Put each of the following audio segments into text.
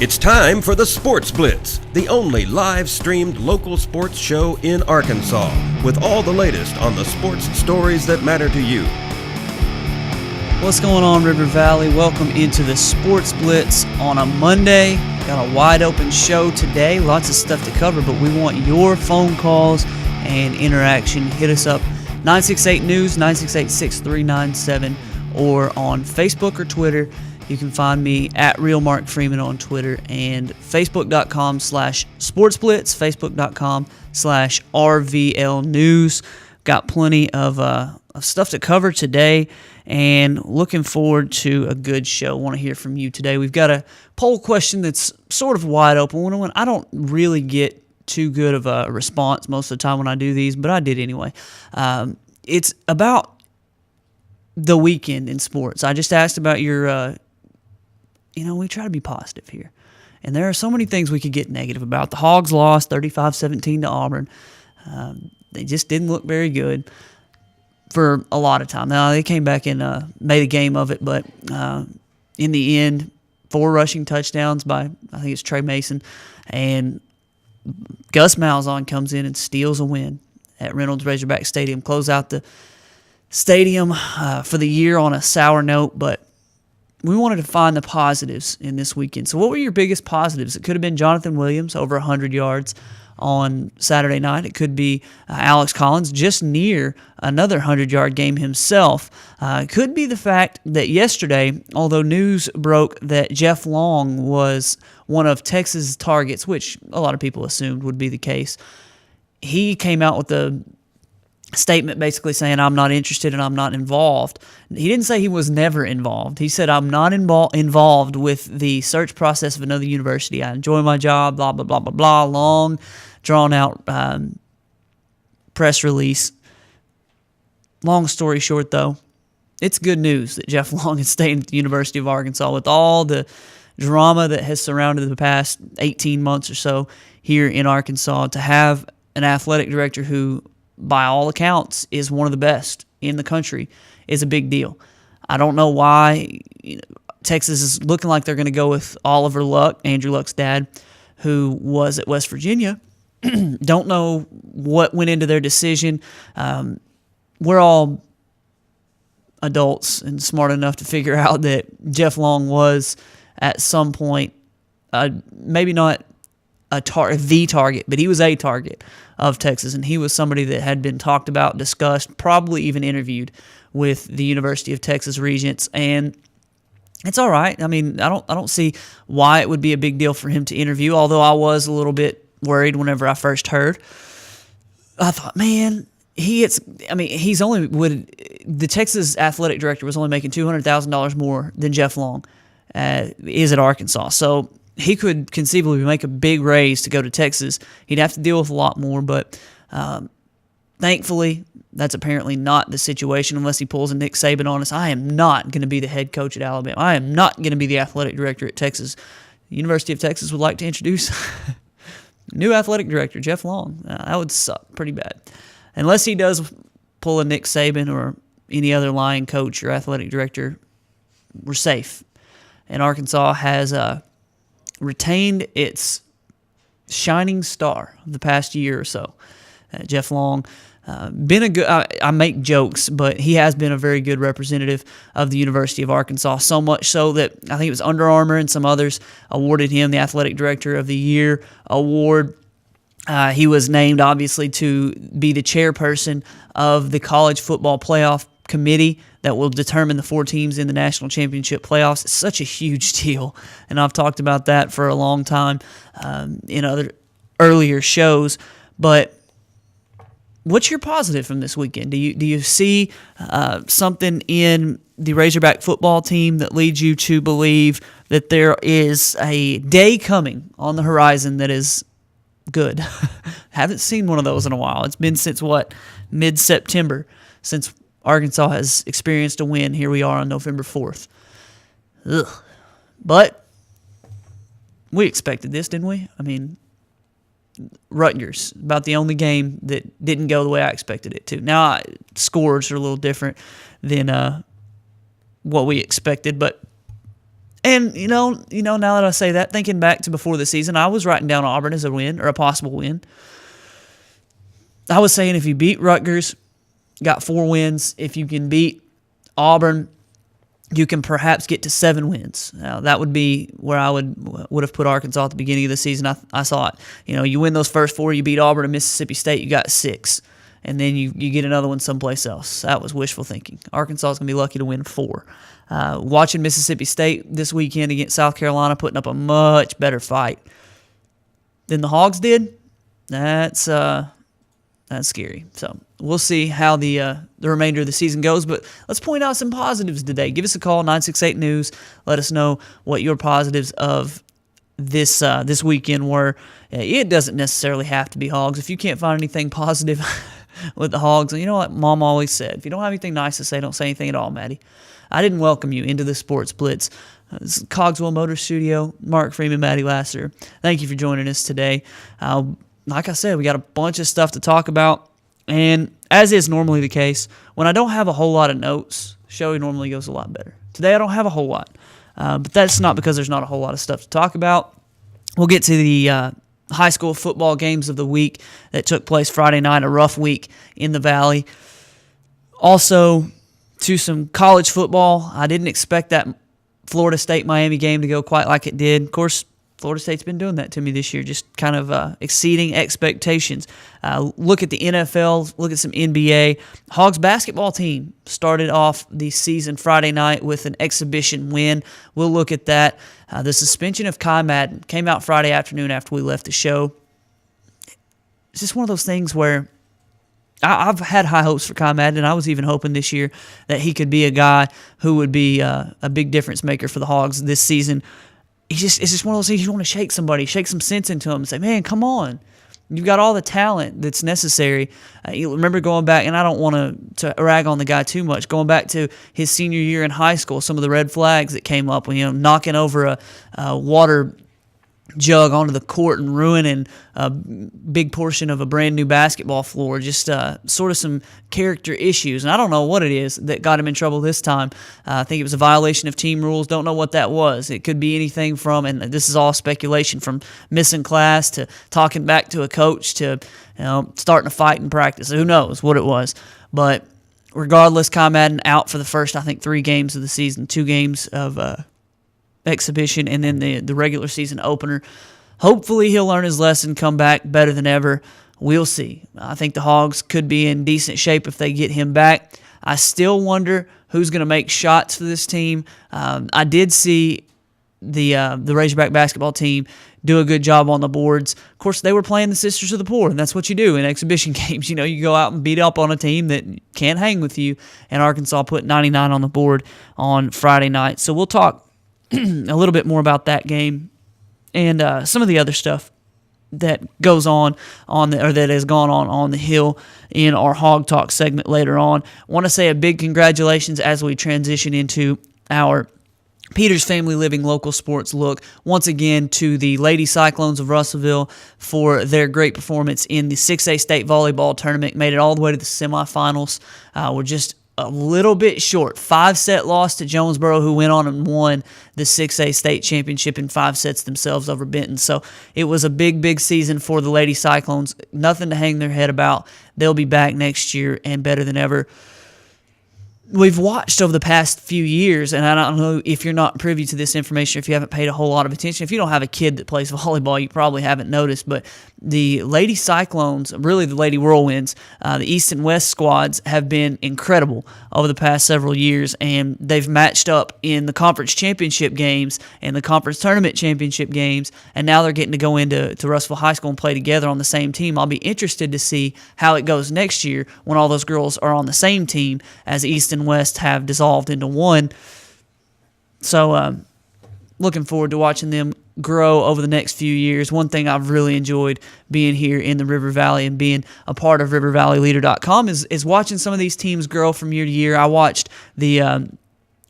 It's time for the Sports Blitz, the only live-streamed local sports show in Arkansas, with all the latest on the sports stories that matter to you. What's going on, River Valley? Welcome into the Sports Blitz on a Monday. Got a wide-open show today, lots of stuff to cover, but we want your phone calls and interaction. Hit us up, 968-NEWS, 968-6397, or on Facebook or Twitter. You can find me at RealMarkFreeman on Twitter and Facebook.com/SportsBlitz, Facebook.com/RVL News. Got plenty of stuff to cover today and looking forward to a good show. Want to hear from you today. We've got a poll question that's sort of wide open. One I don't really get too good of a response most of the time when I do these, but I did anyway. It's about the weekend in sports. I just asked about your... we try to be positive here. And there are so many things we could get negative about. The Hogs lost 35-17 to Auburn. They just didn't look very good for a lot of time. Now, they came back and made a game of it, but in the end, 4 rushing touchdowns by, I think it's Trey Mason, and Gus Malzahn comes in and steals a win at Reynolds Razorback Stadium. Close out the stadium for the year on a sour note, but we wanted to find the positives in this weekend. So what were your biggest positives? It could have been Jonathan Williams, over 100 yards on Saturday night. It could be Alex Collins, just near another 100-yard game himself. It could be the fact that yesterday, although news broke that Jeff Long was one of Texas' targets, which a lot of people assumed would be the case, he came out with a statement basically saying, I'm not interested and I'm not involved. He didn't say he was never involved. He said, I'm not involved with the search process of another university. I enjoy my job, blah, blah, blah, blah, blah. Long, drawn-out press release. Long story short, though, it's good news that Jeff Long is staying at the University of Arkansas with all the drama that has surrounded the past 18 months or so here in Arkansas. To have an athletic director who, by all accounts, is one of the best in the country is a big deal. I don't know why Texas is looking like they're going to go with Oliver Luck, Andrew Luck's dad, who was at West Virginia. Don't know what went into their decision. We're all adults and smart enough to figure out that Jeff Long was at some point, maybe not the target, but he was a target of Texas, and he was somebody that had been talked about, discussed, probably even interviewed with the University of Texas Regents, and it's all right. I mean, I don't see why it would be a big deal for him to interview, although I was a little bit worried whenever I first heard. I thought, man, the Texas athletic director was only making $200,000 more than Jeff Long is at Arkansas, so he could conceivably make a big raise to go to Texas. He'd have to deal with a lot more, but thankfully, that's apparently not the situation unless he pulls a Nick Saban on us. I am not going to be the head coach at Alabama. I am not going to be the athletic director at Texas. The University of Texas would like to introduce new athletic director, Jeff Long. That would suck pretty bad. Unless he does pull a Nick Saban or any other lying coach or athletic director, we're safe. And Arkansas has retained its shining star of the past year or so. Jeff Long, been a good. I make jokes, but he has been a very good representative of the University of Arkansas. So much so that I think it was Under Armour and some others awarded him the Athletic Director of the Year award. He was named, obviously, to be the chairperson of the College Football Playoff Committee that will determine the 4 teams in the national championship playoffs. It's such a huge deal, and I've talked about that for a long time in other earlier shows. But what's your positive from this weekend? Do you see something in the Razorback football team that leads you to believe that there is a day coming on the horizon that is good? Haven't seen one of those in a while. It's been since mid-September since Arkansas has experienced a win. Here we are on November 4th. Ugh. But we expected this, didn't we? I mean, Rutgers, about the only game that didn't go the way I expected it to. Now, scores are a little different than what we expected, but And, now that I say that, thinking back to before the season, I was writing down Auburn as a win or a possible win. I was saying if you beat Rutgers, got 4 wins. If you can beat Auburn, you can perhaps get to 7 wins. Now, that would be where I would have put Arkansas at the beginning of the season. I saw it. You win those first 4, you beat Auburn and Mississippi State, you got 6. And then you get another one someplace else. That was wishful thinking. Arkansas is going to be lucky to win 4. Watching Mississippi State this weekend against South Carolina, putting up a much better fight than the Hogs did, that's scary. So we'll see how the remainder of the season goes. But let's point out some positives today. Give us a call, 968 News. Let us know what your positives of this weekend were. It doesn't necessarily have to be Hogs. If you can't find anything positive with the Hogs, you know what Mom always said, if you don't have anything nice to say, don't say anything at all, Maddie. I didn't welcome you into the Sports Blitz. This is Cogswell Motor Studio. Mark Freeman, Maddie Lasser. Thank you for joining us today. Like I said, we got a bunch of stuff to talk about, and as is normally the case, when I don't have a whole lot of notes, the show normally goes a lot better. Today I don't have a whole lot, but that's not because there's not a whole lot of stuff to talk about. We'll get to the high school football games of the week that took place Friday night, a rough week in the Valley. Also, to some college football. I didn't expect that Florida State-Miami game to go quite like it did. Of course, Florida State's been doing that to me this year, just kind of exceeding expectations. Look at the NFL, look at some NBA. Hogs basketball team started off the season Friday night with an exhibition win. We'll look at that. The suspension of Kai Madden came out Friday afternoon after we left the show. It's just one of those things where I've had high hopes for Kai Madden, and I was even hoping this year that he could be a guy who would be a big difference maker for the Hogs this season. It's just one of those things you want to shake somebody, shake some sense into him and say, man, come on. You've got all the talent that's necessary. You remember going back, and I don't want to rag on the guy too much, going back to his senior year in high school, some of the red flags that came up when, knocking over a water jug onto the court and ruining a big portion of a brand new basketball floor. Just sort of some character issues. And I don't know what it is that got him in trouble this time. I think it was a violation of team rules. Don't know what that was. It could be anything from, and this is all speculation, from missing class to talking back to a coach to starting a fight in practice. Who knows what it was. But regardless, Kai Madden out for the first, I think, 3 games of the season, 2 games of exhibition, and then the regular season opener. Hopefully he'll learn his lesson, come back better than ever. We'll see. I think the Hogs could be in decent shape if they get him back. I still wonder who's going to make shots for this team. I did see the Razorback basketball team do a good job on the boards. Of course, they were playing the Sisters of the Poor, and that's what you do in exhibition games. You go out and beat up on a team that can't hang with you, and Arkansas put 99 on the board on Friday night. So we'll talk a little bit more about that game and some of the other stuff that goes on that has gone on the Hill in our Hog Talk segment later on. I want to say a big congratulations as we transition into our Peters Family Living local sports look once again to the Lady Cyclones of Russellville for their great performance in the 6A state volleyball tournament. Made it all the way to the semifinals. We're just a little bit short. 5-set loss to Jonesboro, who went on and won the 6A state championship in 5 sets themselves over Benton. So it was a big, big season for the Lady Cyclones. Nothing to hang their head about. They'll be back next year and better than ever. We've watched over the past few years, and I don't know if you're not privy to this information, if you haven't paid a whole lot of attention. If you don't have a kid that plays volleyball, you probably haven't noticed, but the Lady Cyclones, really the Lady Whirlwinds, the East and West squads have been incredible over the past several years, and they've matched up in the conference championship games and the conference tournament championship games, and now they're getting to go into Russellville High School and play together on the same team. I'll be interested to see how it goes next year when all those girls are on the same team, as East and West have dissolved into one. So looking forward to watching them grow over the next few years. One thing I've really enjoyed being here in the River Valley and being a part of RiverValleyLeader.com is watching some of these teams grow from year to year. I watched the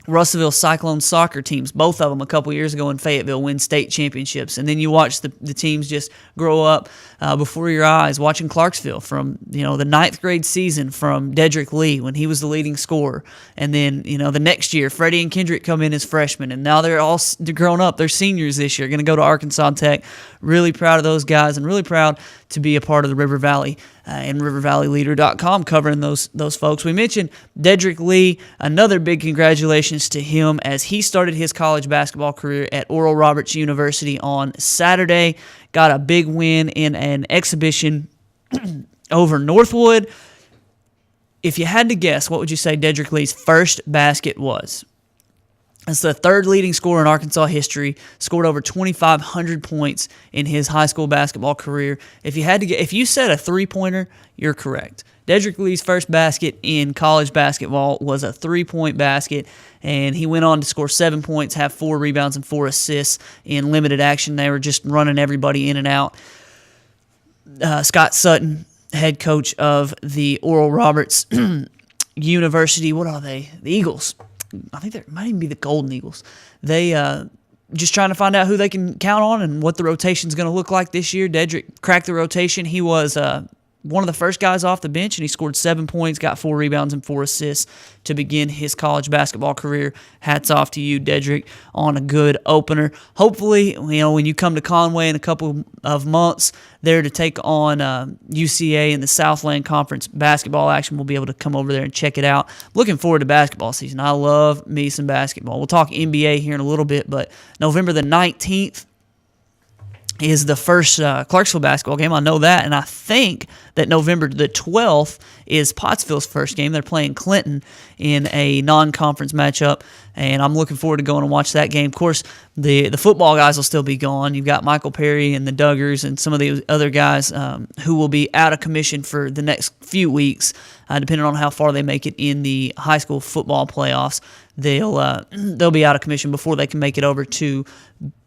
Russellville Cyclone soccer teams, both of them a couple years ago in Fayetteville, win state championships. And then you watch the teams just grow up before your eyes, watching Clarksville from, the ninth grade season from Dedrick Lee when he was the leading scorer. And then, the next year, Freddie and Kendrick come in as freshmen. And now they're grown up. They're seniors this year, going to go to Arkansas Tech. Really proud of those guys and really proud to be a part of the River Valley and RiverValleyLeader.com covering those folks. We mentioned Dedrick Lee. Another big congratulations to him as he started his college basketball career at Oral Roberts University on Saturday. Got a big win in an exhibition over Northwood. If you had to guess, what would you say Dedrick Lee's first basket was? It's the third leading scorer in Arkansas history, scored over 2,500 points in his high school basketball career. If you said a three-pointer, you're correct. Dedrick Lee's first basket in college basketball was a three-point basket, and he went on to score 7 points, have 4 rebounds, and 4 assists in limited action. They were just running everybody in and out. Scott Sutton, head coach of the Oral Roberts University, what are they? The Eagles. I think it might even be the Golden Eagles. They just trying to find out who they can count on and what the rotation's going to look like this year. Dedrick cracked the rotation. He was one of the first guys off the bench, and he scored 7 points, got 4 rebounds, and 4 assists to begin his college basketball career. Hats off to you, Dedrick, on a good opener. Hopefully, when you come to Conway in a couple of months there to take on UCA in the Southland Conference basketball action, we'll be able to come over there and check it out. Looking forward to basketball season. I love me some basketball. We'll talk NBA here in a little bit, but November the 19th, is the first Clarksville basketball game. I know that, and I think that November the 12th is Pottsville's first game. They're playing Clinton in a non-conference matchup, and I'm looking forward to going and watch that game. Of course, the football guys will still be gone. You've got Michael Perry and the Duggars and some of the other guys who will be out of commission for the next few weeks, depending on how far they make it in the high school football playoffs. They'll be out of commission before they can make it over to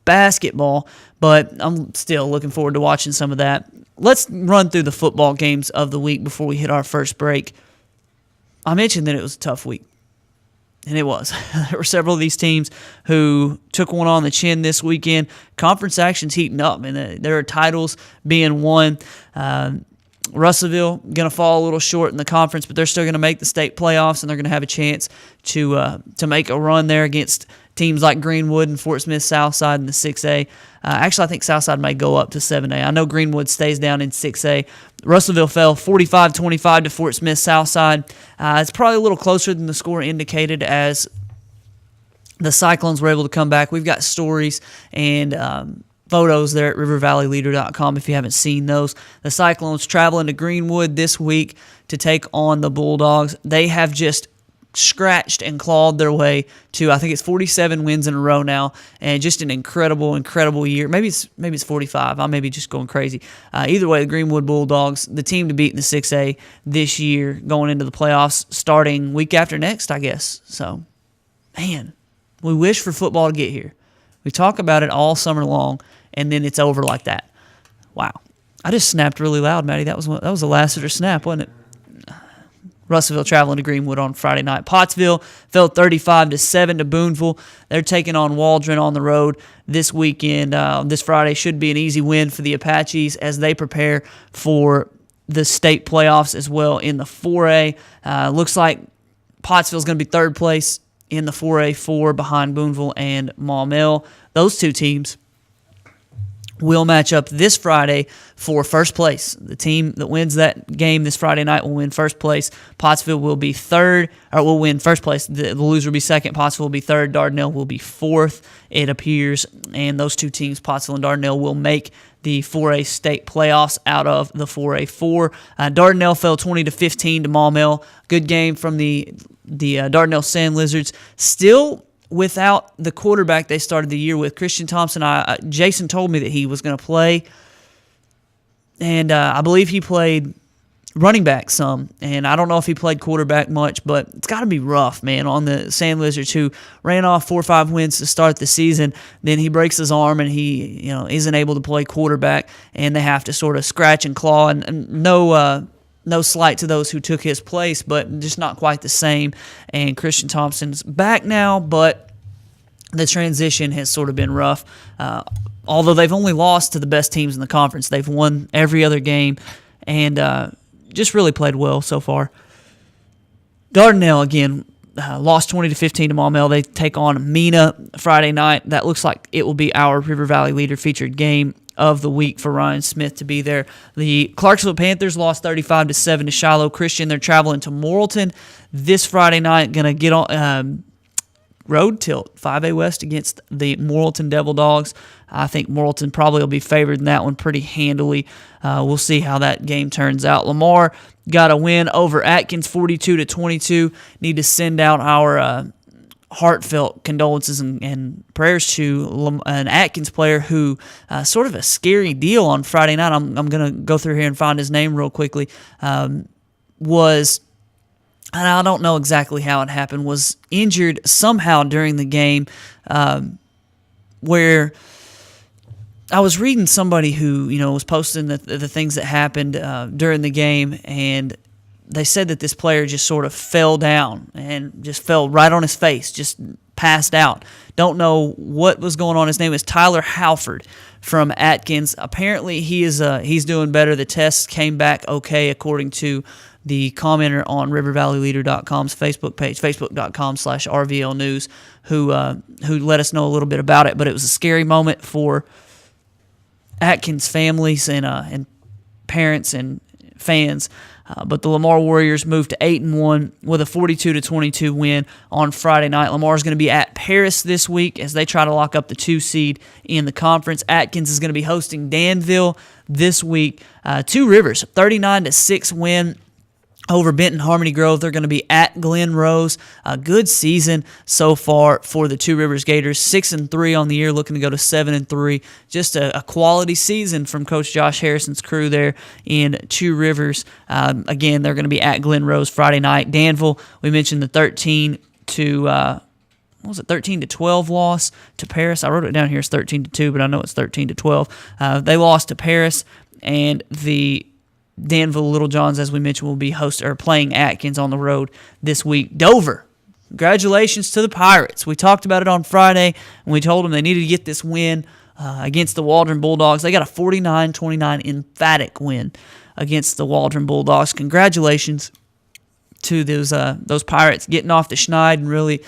basketball, but I'm still looking forward to watching some of that. Let's run through the football games of the week before we hit our first break. I mentioned that it was a tough week, and it was. There were several of these teams who took one on the chin this weekend. Conference action's heating up, and there are titles being won. Russellville going to fall a little short in the conference, but they're still going to make the state playoffs, and they're going to have a chance to make a run there against teams like Greenwood and Fort Smith Southside in the 6A. Actually, I think Southside may go up to 7A. I know Greenwood stays down in 6A. Russellville fell 45-25 to Fort Smith Southside. It's probably a little closer than the score indicated as the Cyclones were able to come back. We've got stories and photos there at RiverValleyLeader.com if you haven't seen those. The Cyclones traveling to Greenwood this week to take on the Bulldogs. They have just scratched and clawed their way to, I think it's 47 wins in a row now, and just an incredible year. Maybe it's 45. I may be just going crazy. Either way, the Greenwood Bulldogs, the team to beat in the 6A this year, going into the playoffs starting week after next, I guess. So, man, we wish for football to get here. We talk about it all summer long, and then it's over like that. Wow. I just snapped really loud, Maddie. That was the Lassiter snap, wasn't it? Russellville traveling to Greenwood on Friday night. Pottsville fell 35-7 to Booneville. They're taking on Waldron on the road this weekend. This Friday should be an easy win for the Apaches as they prepare for the state playoffs as well in the 4A. Looks like Pottsville's going to be third place in the 4A4 behind Booneville and Maumelle. Those two teams will match up this Friday for first place. The team that wins that game this Friday night will win first place. Pottsville will be third, or will win first place. The loser will be second. Pottsville will be third. Dardanelle will be fourth, it appears. And those two teams, Pottsville and Dardanelle, will make the 4A state playoffs out of the 4A4. Dardanelle fell 20-15 to Maumelle. Good game from the Dardanelle Sand Lizards. Still without the quarterback they started the year with, Christian Thompson. Jason told me that he was going to play, and I believe he played running back some, and I don't know if he played quarterback much, but it's got to be rough, man, on the Sand Lizards, who ran off 4 or 5 wins to start the season. Then he breaks his arm, and he isn't able to play quarterback, and they have to sort of scratch and claw, and no no slight to those who took his place, but just not quite the same. And Christian Thompson's back now, but the transition has sort of been rough. Although they've only lost to the best teams in the conference, they've won every other game and just really played well so far. Dardanelle, again, lost 20-15 to Maumelle. They take on Mena Friday night. That looks like it will be our River Valley Leader featured game of the week for Ryan Smith to be there. The Clarksville Panthers lost 35-7 to Shiloh Christian. They're traveling to Morrilton this Friday night. Going to get on road tilt 5A West against the Morrilton Devil Dogs. I think Morrilton probably will be favored in that one pretty handily. We'll see how that game turns out. Lamar got a win over Atkins 42-22. Need to send out our heartfelt condolences and prayers to an Atkins player who sort of a scary deal on Friday night. I'm going to go through here and find his name real quickly. Was, and I don't know exactly how it happened, was injured somehow during the game where I was reading somebody who, was posting the things that happened during the game, and they said that this player just sort of fell down and just fell right on his face, just passed out. Don't know what was going on. His name is Tyler Halford from Atkins. Apparently, he's doing better. The tests came back okay, according to the commenter on RiverValleyLeader.com's Facebook page, facebook.com/RVL News, who let us know a little bit about it. But it was a scary moment for Atkins families and parents and fans. But the Lamar Warriors moved to 8-1 with a 42-22 win on Friday night. Lamar is going to be at Paris this week as they try to lock up the 2 seed in the conference. Atkins is going to be hosting Danville this week. Two Rivers, 39-6 win over Benton Harmony Grove. They're going to be at Glen Rose. A good season so far for the Two Rivers Gators. 6-3 on the year, looking to go to 7-3. Just a quality season from Coach Josh Harrison's crew there in Two Rivers. Again, they're going to be at Glen Rose Friday night. Danville, we mentioned the 13-12 loss to Paris. I wrote it down here as 13-2, but I know it's 13-12. They lost to Paris, and the Danville Little Johns, as we mentioned, will be playing Atkins on the road this week. Dover, congratulations to the Pirates. We talked about it on Friday, and we told them they needed to get this win against the Waldron Bulldogs. They got a 49-29 emphatic win against the Waldron Bulldogs. Congratulations to those Pirates getting off the schneid and really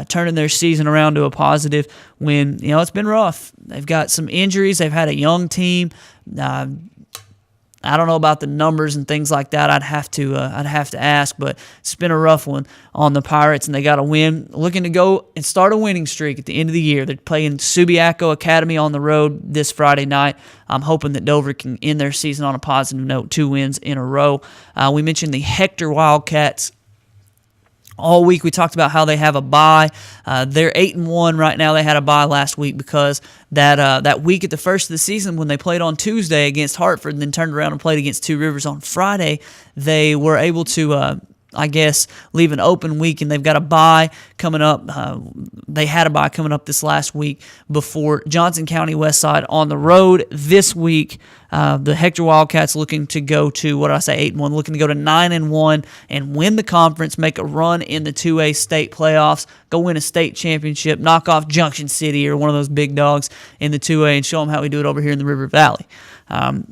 turning their season around to a positive win. It's been rough. They've got some injuries. They've had a young team. I don't know about the numbers and things like that. I'd have to ask, but it's been a rough one on the Pirates, and they got a win. Looking to go and start a winning streak at the end of the year. They're playing Subiaco Academy on the road this Friday night. I'm hoping that Dover can end their season on a positive note, 2 wins in a row. We mentioned the Hector Wildcats. All week we talked about how they have a bye. They're 8-1 right now. They had a bye last week because that week at the first of the season when they played on Tuesday against Hartford and then turned around and played against Two Rivers on Friday, they were able to leave an open week, and they've got a bye coming up. They had a bye coming up this last week before Johnson County Westside on the road this week. The Hector Wildcats looking to go to, 8-1, looking to go to 9-1 and win the conference, make a run in the 2A state playoffs, go win a state championship, knock off Junction City or one of those big dogs in the 2A and show them how we do it over here in the River Valley.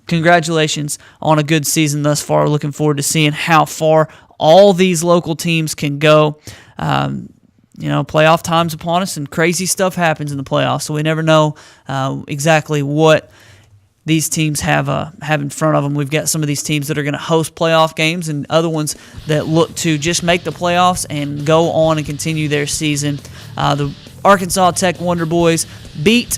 Congratulations on a good season thus far. Looking forward to seeing how far all these local teams can go. Playoff time's upon us, and crazy stuff happens in the playoffs, so we never know exactly what these teams have in front of them. We've got some of these teams that are going to host playoff games and other ones that look to just make the playoffs and go on and continue their season. The Arkansas Tech Wonder Boys beat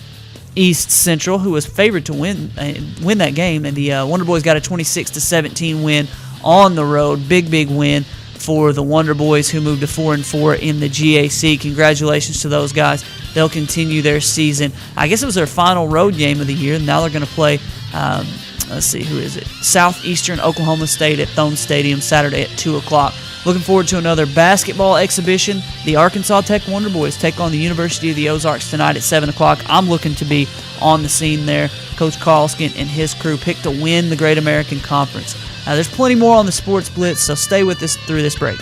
East Central, who was favored to win that game, and the Wonder Boys got a 26-17 win on the road. Big win for the Wonder Boys, who moved to 4-4 in the GAC. Congratulations to those guys. They'll continue their season. I guess it was their final road game of the year. Now they're going to play, let's see, who is it? Southeastern Oklahoma State at Thone Stadium Saturday at 2 o'clock. Looking forward to another basketball exhibition. The Arkansas Tech Wonder Boys take on the University of the Ozarks tonight at 7 o'clock. I'm looking to be on the scene there. Coach Carlskin and his crew picked to win the Great American Conference. There's plenty more on the Sports Blitz, so stay with us through this break.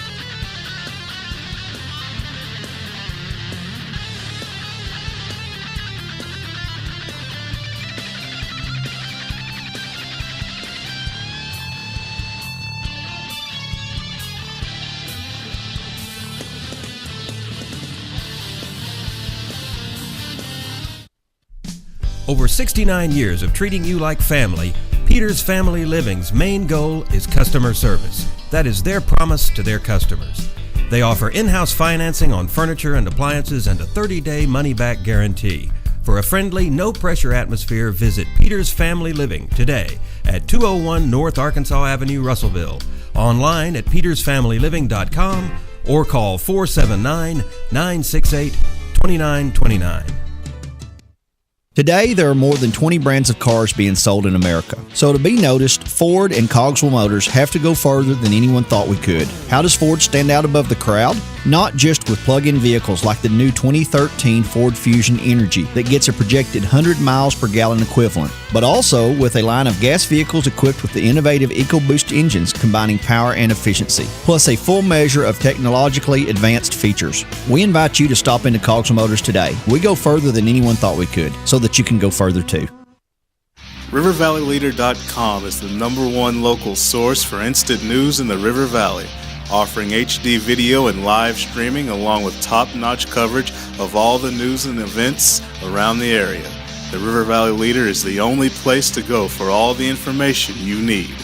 Over 69 years of treating you like family, Peters Family Living's main goal is customer service. That is their promise to their customers. They offer in-house financing on furniture and appliances and a 30-day money-back guarantee. For a friendly, no-pressure atmosphere, visit Peters Family Living today at 201 North Arkansas Avenue, Russellville. Online at petersfamilyliving.com or call 479-968-2929. Today, there are more than 20 brands of cars being sold in America. So to be noticed, Ford and Cogswell Motors have to go further than anyone thought we could. How does Ford stand out above the crowd? Not just with plug-in vehicles like the new 2013 Ford Fusion Energy that gets a projected 100 miles per gallon equivalent, but also with a line of gas vehicles equipped with the innovative EcoBoost engines combining power and efficiency, plus a full measure of technologically advanced features. We invite you to stop into Cogswell Motors today. We go further than anyone thought we could, so that you can go further too. RiverValleyLeader.com is the #1 local source for instant news in the River Valley, offering HD video and live streaming along with top-notch coverage of all the news and events around the area. The River Valley Leader is the only place to go for all the information you need.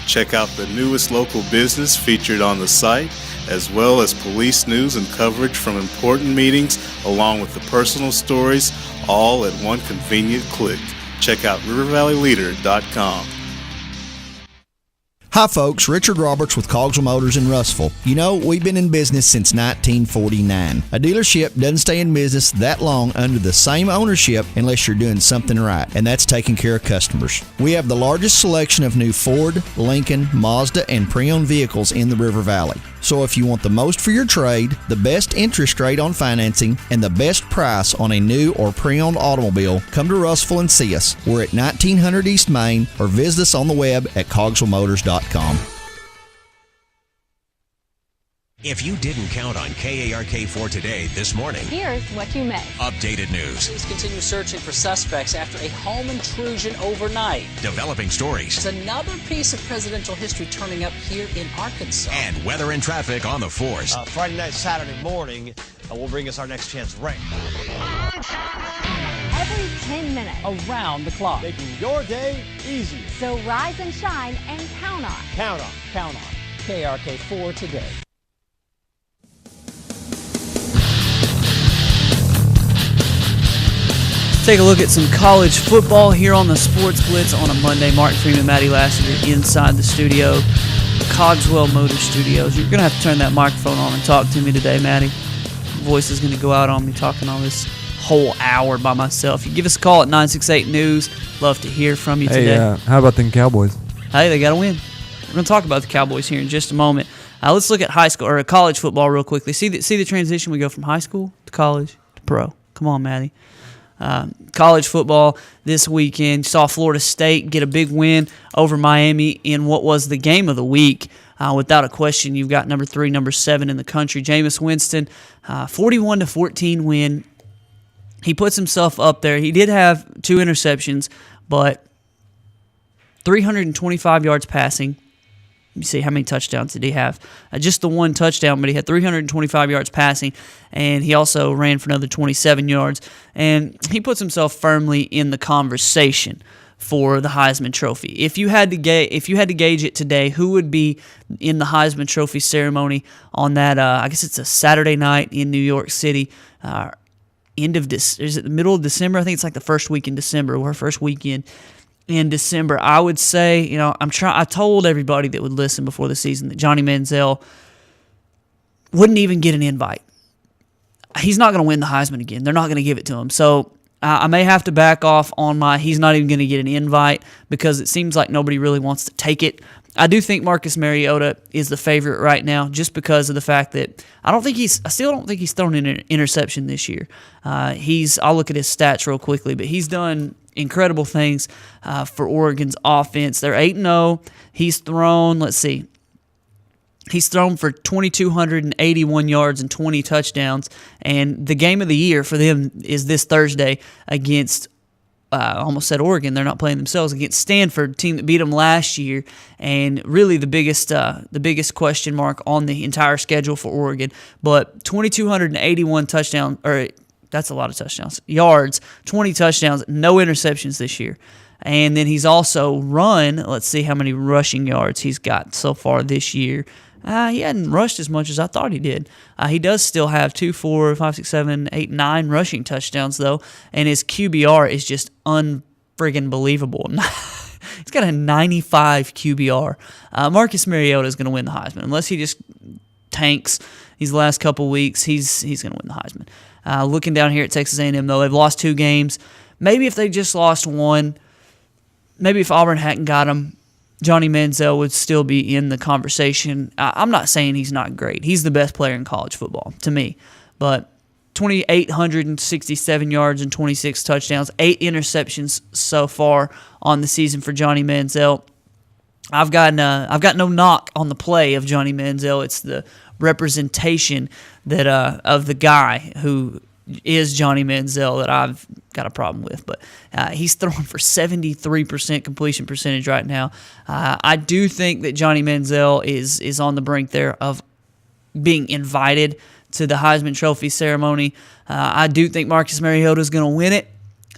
Check out the newest local business featured on the site, as well as police news and coverage from important meetings, along with the personal stories, all at one convenient click. Check out RiverValleyLeader.com. Hi folks, Richard Roberts with Cogswell Motors in Russellville. You know, we've been in business since 1949. A dealership doesn't stay in business that long under the same ownership unless you're doing something right, and that's taking care of customers. We have the largest selection of new Ford, Lincoln, Mazda, and pre-owned vehicles in the River Valley. So if you want the most for your trade, the best interest rate on financing, and the best price on a new or pre-owned automobile, come to Russellville and see us. We're at 1900 East Main, or visit us on the web at cogswellmotors.com. If you didn't count on KARK4 today this morning, here's what you missed. Updated news. Police continue searching for suspects after a home intrusion overnight. Developing stories. It's another piece of presidential history turning up here in Arkansas. And weather and traffic on the force. Friday night, Saturday morning will bring us our next chance rain. Every 10 minutes. Around the clock. Making your day easier. So rise and shine and count on. Count on. Count on. KRK4 today. Take a look at some college football here on the Sports Blitz on a Monday. Martin Freeman, Maddie Lassiter inside the studio, Cogswell Motor Studios. You're going to have to turn that microphone on and talk to me today, Maddie. Voice is going to go out on me talking all this whole hour by myself. You give us a call at 968 News. Love to hear from you today. Hey, how about them Cowboys? Hey, they got to win. We're going to talk about the Cowboys here in just a moment. Let's look at high school or college football real quickly. See the transition? We go from high school to college to pro. Come on, Maddie. College football this weekend. Saw Florida State get a big win over Miami in what was the game of the week. Without a question, you've got number 3, number 7 in the country, Jameis Winston, 41-14 win. He puts himself up there. He did have 2 interceptions, but 325 yards passing. Let me see, how many touchdowns did he have? Just the 1 touchdown, but he had 325 yards passing, and he also ran for another 27 yards. And he puts himself firmly in the conversation for the Heisman Trophy. If you had to gauge it today, who would be in the Heisman Trophy ceremony on that? I guess it's a Saturday night in New York City. Is it the middle of December? I think it's like the first week in December, or first weekend in December. I would say, I told everybody that would listen before the season that Johnny Manziel wouldn't even get an invite. He's not going to win the Heisman again. They're not going to give it to him. So I may have to back off on he's not even going to get an invite, because it seems like nobody really wants to take it. I do think Marcus Mariota is the favorite right now, just because of the fact that I still don't think he's thrown in an interception this year. I'll look at his stats real quickly, but he's done incredible things for Oregon's offense. They're 8-0. He's thrown, he's thrown for 2,281 yards and 20 touchdowns. And the game of the year for them is this Thursday against, I almost said Oregon. They're not playing themselves, against Stanford, a team that beat them last year. And really the biggest question mark on the entire schedule for Oregon. But 2,281 touchdowns, or that's a lot of touchdowns, yards, 20 touchdowns, no interceptions this year. And then he's also run, let's see how many rushing yards he's got so far this year. He hadn't rushed as much as I thought he did. He does still have 2, 4, 5, 6, 7, 8, 9 rushing touchdowns, though, and his QBR is just unfriggin' believable. He's got a 95 QBR. Marcus Mariota is going to win the Heisman. Unless he just tanks these last couple weeks, he's going to win the Heisman. Looking down here at Texas A&M, though, they've lost 2 games. Maybe if they just lost 1, maybe if Auburn hadn't got him, Johnny Manziel would still be in the conversation. I'm not saying he's not great. He's the best player in college football, to me. But 2,867 yards and 26 touchdowns, 8 interceptions so far on the season for Johnny Manziel. I've got no knock on the play of Johnny Manziel. It's the representation that of the guy who is Johnny Manziel that I've got a problem with. But he's throwing for 73% completion percentage right now. I do think that Johnny Manziel is on the brink there of being invited to the Heisman Trophy ceremony. I do think Marcus Mariota is going to win it.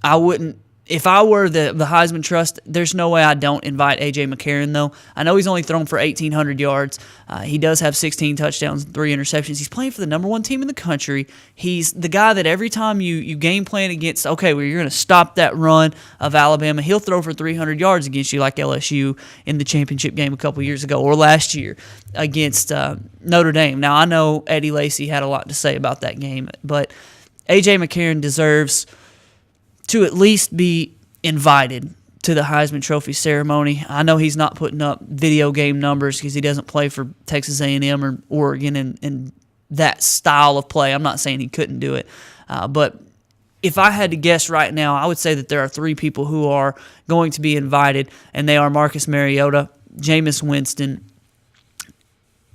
I wouldn't. If I were the Heisman Trust, there's no way I don't invite A.J. McCarron, though. I know he's only thrown for 1,800 yards. He does have 16 touchdowns and 3 interceptions. He's playing for the number 1 team in the country. He's the guy that every time you game plan against, okay, well, you're going to stop that run of Alabama, he'll throw for 300 yards against you like LSU in the championship game a couple years ago or last year against Notre Dame. Now, I know Eddie Lacy had a lot to say about that game, but A.J. McCarron deserves to at least be invited to the Heisman Trophy ceremony. I know he's not putting up video game numbers because he doesn't play for Texas A&M or Oregon and that style of play. I'm not saying he couldn't do it. But if I had to guess right now, I would say that there are 3 people who are going to be invited, and they are Marcus Mariota, Jameis Winston,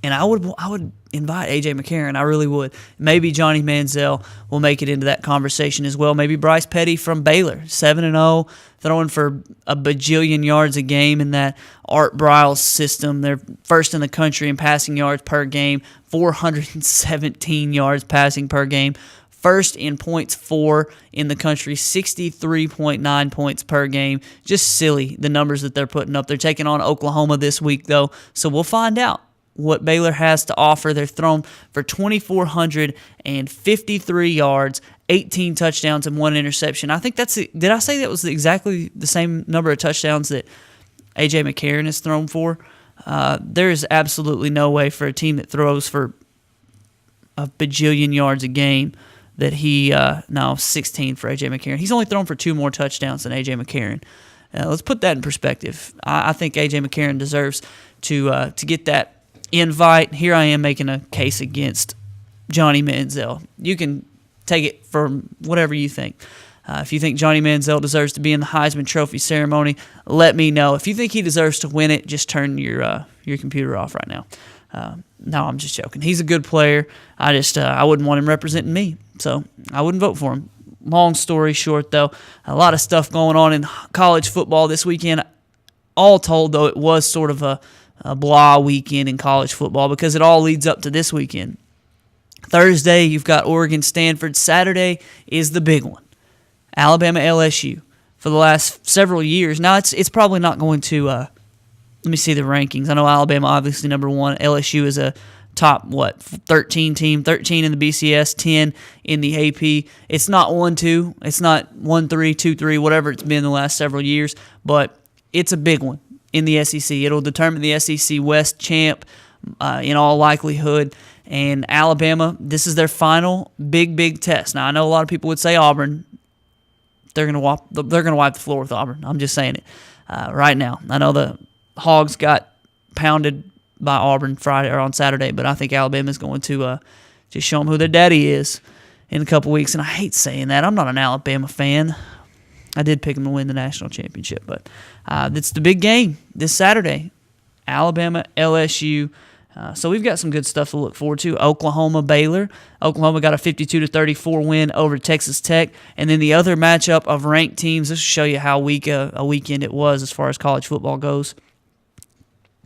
and I would invite A.J. McCarron. I really would. Maybe Johnny Manziel will make it into that conversation as well. Maybe Bryce Petty from Baylor, 7-0, throwing for a bajillion yards a game in that Art Briles system. They're first in the country in passing yards per game, 417 yards passing per game. First in points for in the country, 63.9 points per game. Just silly, the numbers that they're putting up. They're taking on Oklahoma this week, though, so we'll find out what Baylor has to offer. They're thrown for 2,453 yards, 18 touchdowns, and 1 interception. I think did I say that was exactly the same number of touchdowns that A.J. McCarron has thrown for? There is absolutely no way for a team that throws for a bajillion yards a game that he, 16 for A.J. McCarron. He's only thrown for 2 more touchdowns than A.J. McCarron. Let's put that in perspective. I think A.J. McCarron deserves to get that invite. Here I am making a case against Johnny Manziel. You can take it from whatever you think. If you think Johnny Manziel deserves to be in the Heisman Trophy ceremony, let me know. If you think he deserves to win it, just turn your computer off right now. No, I'm just joking. He's a good player. I wouldn't want him representing me, so I wouldn't vote for him. Long story short, though, a lot of stuff going on in college football this weekend. All told, though, it was sort of a blah weekend in college football because it all leads up to this weekend. Thursday, you've got Oregon, Stanford. Saturday is the big one, Alabama, LSU. For the last several years, now it's probably not going to. Let me see the rankings. I know Alabama obviously number 1. LSU is a top 13 team, 13 in the BCS, 10 in the AP. It's not 1-2. It's not 1-3, 2-3, whatever it's been the last several years, but it's a big one in the SEC. It'll determine the SEC West champ in all likelihood. And Alabama, this is their final big test. Now, I know a lot of people would say Auburn. They're gonna wipe the floor with Auburn. I'm just saying it right now. I know the Hogs got pounded by Auburn Friday or on Saturday, but I think Alabama's going to just show them who their daddy is in a couple weeks. And I hate saying that. I'm not an Alabama fan. I did pick them to win the national championship. But it's the big game this Saturday, Alabama, LSU. So we've got some good stuff to look forward to. Oklahoma, Baylor. Oklahoma got a 52-34 win over Texas Tech. And then the other matchup of ranked teams, this will show you how weak a weekend it was as far as college football goes.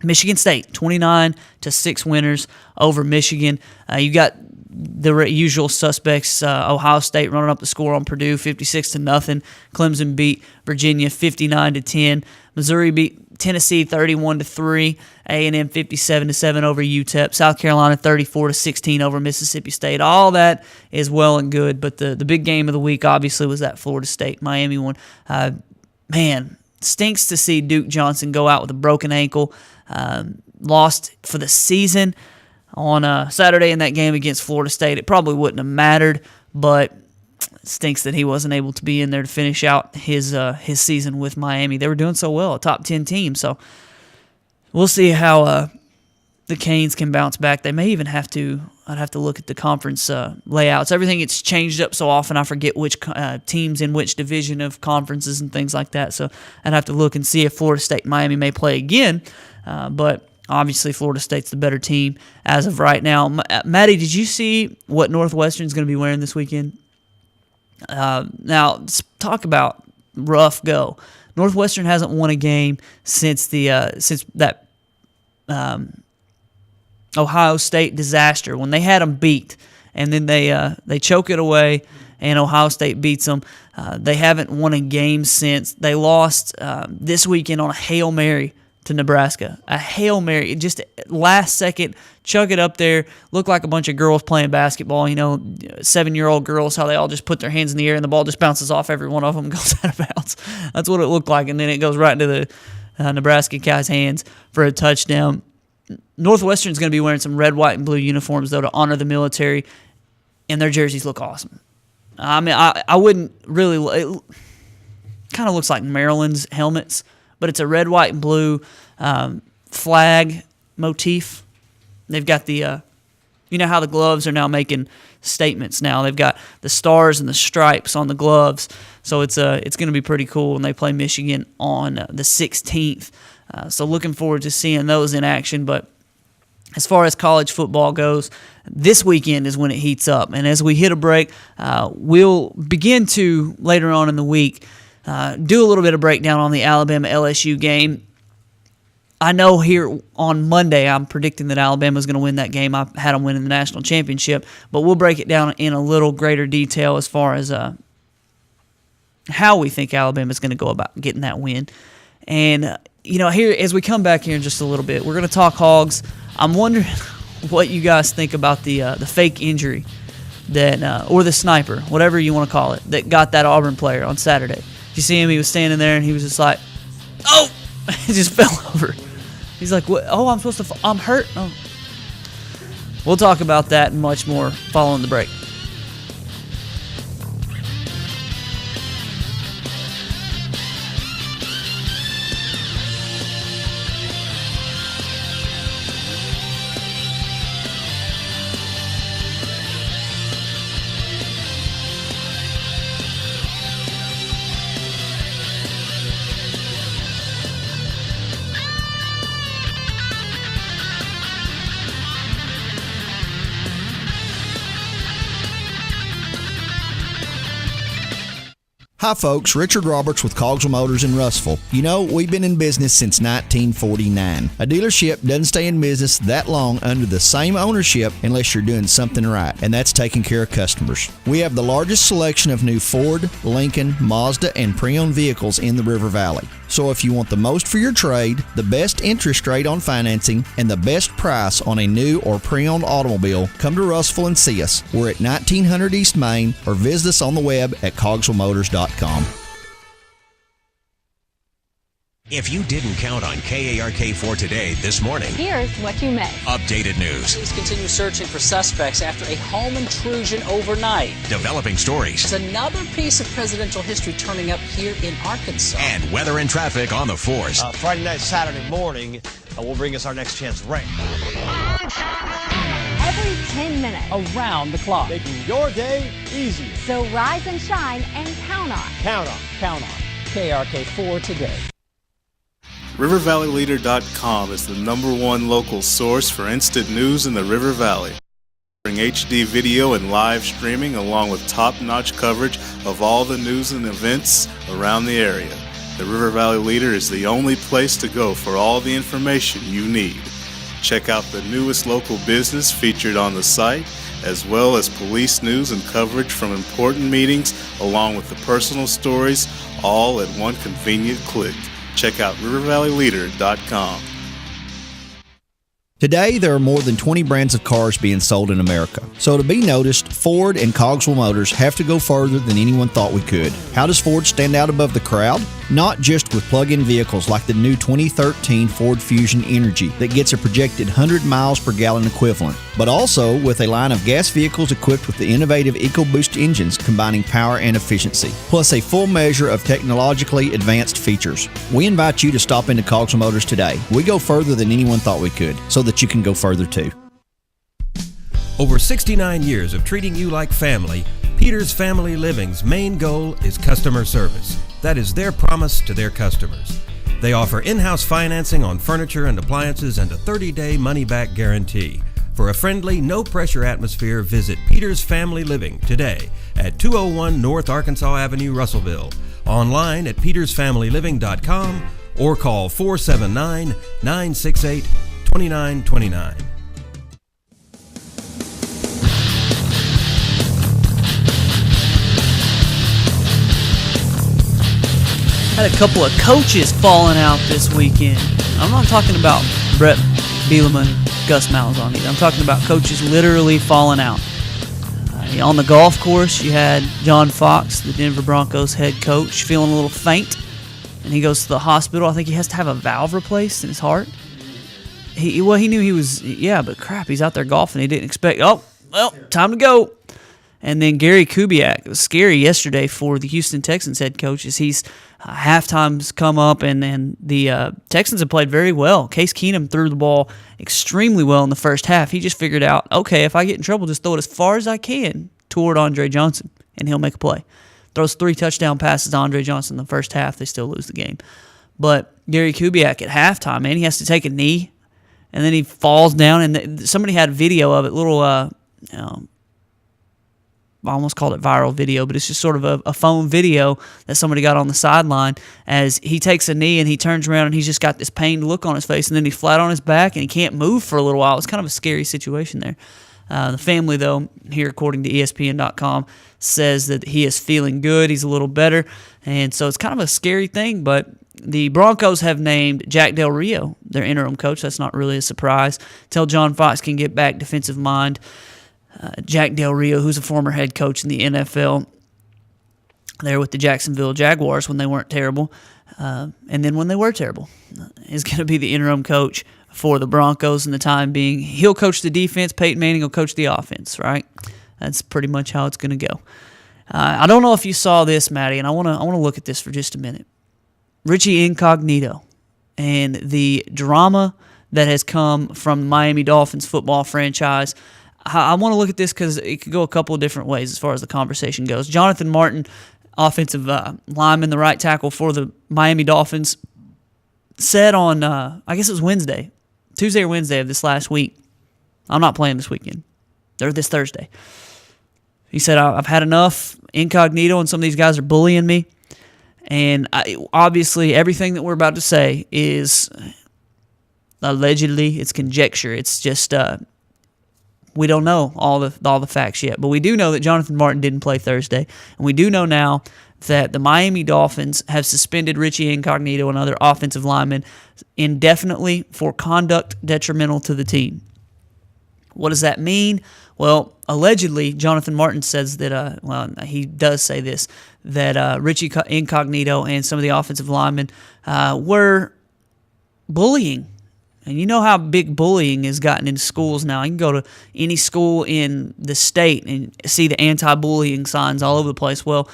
Michigan State, 29-6 winners over Michigan. You got the usual suspects. Ohio State running up the score on Purdue, 56-0. Clemson beat Virginia, 59-10. Missouri beat Tennessee, 31-3. A&M, 57-7 over UTEP. South Carolina, 34-16 over Mississippi State. All that is well and good, but the big game of the week obviously was that Florida State-Miami one. Man, stinks to see Duke Johnson go out with a broken ankle. Lost for the season on Saturday in that game against Florida State. It probably wouldn't have mattered, but it stinks that he wasn't able to be in there to finish out his season with Miami. They were doing so well, a top 10 team. So we'll see how the Canes can bounce back. They may even have to. I'd have to look at the conference layouts. Everything gets changed up so often. I forget which teams in which division of conferences and things like that. So I'd have to look and see if Florida State and Miami may play again. But obviously, Florida State's the better team as of right now. Maddie, did you see what Northwestern's going to be wearing this weekend? Now, let's talk about rough go. Northwestern hasn't won a game since that Ohio State disaster when they had them beat, and then they choke it away, and Ohio State beats them. They haven't won a game since. They lost this weekend on a Hail Mary to Nebraska. A Hail Mary, just last second, chug it up there. Looked like a bunch of girls playing basketball, 7-year-old girls, how they all just put their hands in the air and the ball just bounces off every one of them and goes out of bounds. That's what it looked like, and then it goes right into the Nebraska guy's hands for a touchdown. Northwestern's going to be wearing some red, white, and blue uniforms, though, to honor the military, and their jerseys look awesome. I mean, I wouldn't really – it kind of looks like Maryland's helmets, but it's a red, white, and blue flag motif. They've got the how the gloves are now making statements now. They've got the stars and the stripes on the gloves, so it's going to be pretty cool when they play Michigan on the 16th. So looking forward to seeing those in action. But as far as college football goes, this weekend is when it heats up. And as we hit a break, we'll begin to, later on in the week, do a little bit of breakdown on the Alabama-LSU game. I know here on Monday I'm predicting that Alabama's going to win that game. I had them winning the national championship. But we'll break it down in a little greater detail as far as how we think Alabama's going to go about getting that win. And here, as we come back here in just a little bit, we're going to talk Hogs. I'm wondering what you guys think about the fake injury that, or the sniper, whatever you want to call it, that got that Auburn player on Saturday. Did you see him? He was standing there and he was just like, "Oh!" He just fell over. He's like, "What? Oh, I'm supposed to. I'm hurt." Oh. We'll talk about that and much more following the break. Hi folks, Richard Roberts with Cogswell Motors in Russellville. We've been in business since 1949. A dealership doesn't stay in business that long under the same ownership unless you're doing something right, and that's taking care of customers. We have the largest selection of new Ford, Lincoln, Mazda, and pre-owned vehicles in the River Valley. So if you want the most for your trade, the best interest rate on financing, and the best price on a new or pre-owned automobile, come to Russellville and see us. We're at 1900 East Main, or visit us on the web at cogswellmotors.com. If you didn't count on KARK4 today this morning, Here's what you missed. updated news, Police continue searching for suspects after a home intrusion overnight. developing stories, There's another piece of presidential history turning up here in Arkansas. and weather and traffic on the force. Friday night, Saturday morning will bring us our next chance rain. Every 10 minutes. Around the clock. Making your day easier. So rise and shine and count on. Count on. KRK4 Today. RiverValleyLeader.com is the #1 local source for instant news in the River Valley. Offering HD video and live streaming along with top-notch coverage of all the news and events around the area. The River Valley Leader is the only place to go for all the information you need. Check out the newest local business featured on the site, as well as police news and coverage from important meetings, along with the personal stories, all at one convenient click. Check out RiverValleyLeader.com. Today, there are more than 20 brands of cars being sold in America. So to be noticed, Ford and Cogswell Motors have to go further than anyone thought we could. How does Ford stand out above the crowd? Not just with plug-in vehicles like the new 2013 Ford Fusion Energy that gets a projected 100 miles per gallon equivalent, but also with a line of gas vehicles equipped with the innovative EcoBoost engines combining power and efficiency, plus a full measure of technologically advanced features. We invite you to stop into Cogswell Motors today. We go further than anyone thought we could, so that you can go further too. Over 69 years of treating you like family, Peter's Family Living's main goal is customer service. That is their promise to their customers. They offer in-house financing on furniture and appliances and a 30-day money-back guarantee. For a friendly, no-pressure atmosphere, visit Peter's Family Living today at 201 North Arkansas Avenue, Russellville, online at petersfamilyliving.com, or call 479-968-2929. Had a couple of coaches falling out this weekend. I'm not talking about Brett Bielema and Gus Malzahn either. I'm talking about coaches literally falling out. On the golf course, you had John Fox, the Denver Broncos head coach, feeling a little faint, and he goes to the hospital. I think he has to have a valve replaced in his heart. He knew he was, but crap, he's out there golfing. He didn't expect, time to go. And then Gary Kubiak, it was scary yesterday for the Houston Texans head coach as he's halftime's come up and the Texans have played very well. Case Keenum threw the ball extremely well in the first half. He just figured out, okay, if I get in trouble, just throw it as far as I can toward Andre Johnson, and he'll make a play. Throws 3 touchdown passes to Andre Johnson in the first half. They still lose the game. But Gary Kubiak at halftime, man, he has to take a knee, and then he falls down, and somebody had video of it, I almost called it viral video, but it's just sort of a phone video that somebody got on the sideline as he takes a knee and he turns around and he's just got this pained look on his face, and then he's flat on his back and he can't move for a little while. It's kind of a scary situation there. The family, though, here according to ESPN.com, says that he is feeling good. He's a little better, and so it's kind of a scary thing, but the Broncos have named Jack Del Rio their interim coach. That's not really a surprise. Till John Fox can get back defensive mind. Jack Del Rio, who's a former head coach in the NFL, there with the Jacksonville Jaguars when they weren't terrible, and then when they were terrible, is going to be the interim coach for the Broncos in the time being. He'll coach the defense. Peyton Manning will coach the offense, right? That's pretty much how it's going to go. I don't know if you saw this, Maddie, and I want to look at this for just a minute. Richie Incognito and the drama that has come from the Miami Dolphins football franchise. I want to look at this because it could go a couple of different ways as far as the conversation goes. Jonathan Martin, offensive lineman, the right tackle for the Miami Dolphins, said on, I guess it was Tuesday or Wednesday of this last week, I'm not playing this weekend, or this Thursday. He said, I've had enough. Incognito and some of these guys are bullying me. And obviously everything that we're about to say is allegedly, it's conjecture. It's just... we don't know all the facts yet, but we do know that Jonathan Martin didn't play Thursday, and we do know now that the Miami Dolphins have suspended Richie Incognito and other offensive linemen indefinitely for conduct detrimental to the team. What does that mean? Well, allegedly, Jonathan Martin says that, he does say this, that Richie Incognito and some of the offensive linemen were bullying. And you know how big bullying has gotten into schools now. You can go to any school in the state and see the anti-bullying signs all over the place. Well,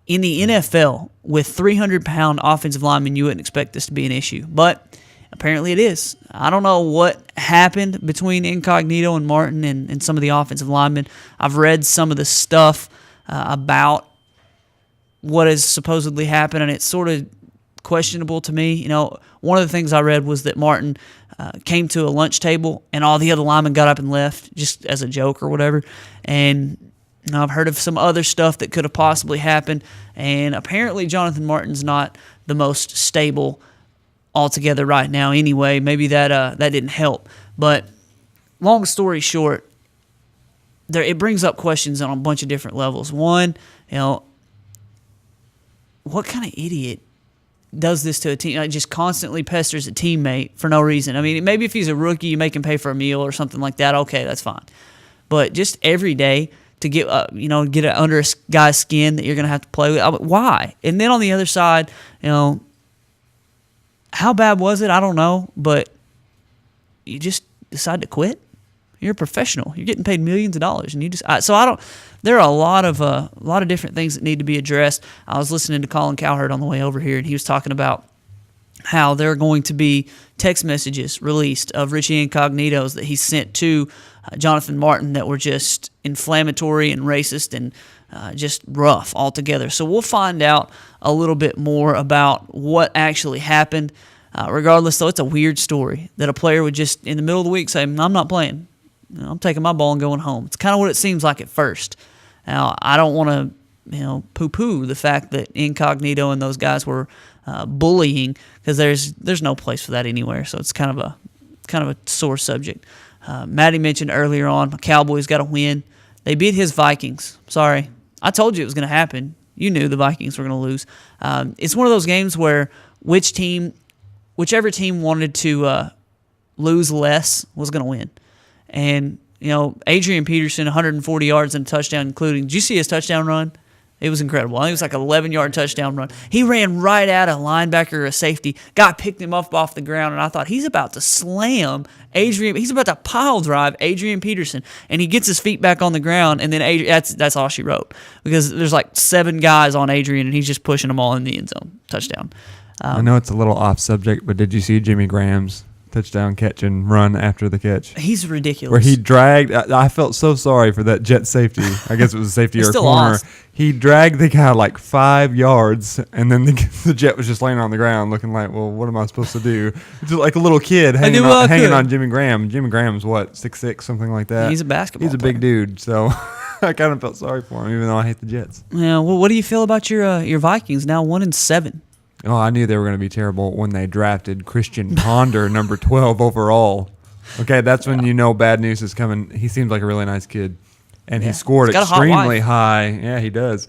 in the NFL, with 300-pound offensive linemen, you wouldn't expect this to be an issue. But apparently it is. I don't know what happened between Incognito and Martin and some of the offensive linemen. I've read some of the stuff about what has supposedly happened, and it's sort of questionable to me. You know, one of the things I read was that Martin came to a lunch table and all the other linemen got up and left just as a joke or whatever. And you know, I've heard of some other stuff that could have possibly happened, and apparently Jonathan Martin's not the most stable altogether right now anyway. Maybe that didn't help. But long story short, it brings up questions on a bunch of different levels. One, you know, what kind of idiot does this to a team? Like, just constantly pesters a teammate for no reason. I mean, maybe if he's a rookie, you make him pay for a meal or something like that. Okay, that's fine. But just every day to get get it under a guy's skin that you're going to have to play with. Why? And then on the other side, you know, how bad was it? I don't know, but you just decide to quit. You're a professional. You're getting paid millions of dollars, and you just There are a lot of different things that need to be addressed. I was listening to Colin Cowherd on the way over here, and he was talking about how there are going to be text messages released of Richie Incognitos that he sent to Jonathan Martin that were just inflammatory and racist and just rough altogether. So we'll find out a little bit more about what actually happened. Regardless, though, it's a weird story that a player would just, in the middle of the week, say, I'm not playing. I'm taking my ball and going home. It's kind of what it seems like at first. Now, I don't want to poo-poo the fact that Incognito and those guys were bullying, because there's no place for that anywhere. So it's kind of a sore subject. Maddie mentioned earlier on, the Cowboys got a win. They beat his Vikings. Sorry, I told you it was going to happen. You knew the Vikings were going to lose. It's one of those games where whichever team wanted to lose less was going to win. And Adrian Peterson, 140 yards and a touchdown, including. Did you see his touchdown run? It was incredible. I think it was like an 11-yard touchdown run. He ran right at a linebacker or a safety, picked him up off the ground, and I thought, he's about to slam Adrian. He's about to pile drive Adrian Peterson, and he gets his feet back on the ground, and then that's all she wrote, because there's like 7 guys on Adrian, and he's just pushing them all in the end zone. Touchdown. I know it's a little off subject, but did you see Jimmy Graham's touchdown catch and run after the catch? He's ridiculous. Where he dragged, I felt so sorry for that jet safety. I guess it was a safety or a corner. Lost. He dragged the guy like 5 yards, and then the jet was just laying on the ground looking like, well, what am I supposed to do? Just like a little kid hanging on Jimmy Graham. Jimmy Graham's what, 6'6", something like that? He's a basketball player. Big dude, so I kind of felt sorry for him, even though I hate the Jets. Yeah, well, what do you feel about your Vikings, now 1-7? Oh, I knew they were going to be terrible when they drafted Christian Ponder, number 12 overall. Okay, that's when you know bad news is coming. He seems like a really nice kid. And he scored extremely high. Yeah, he does.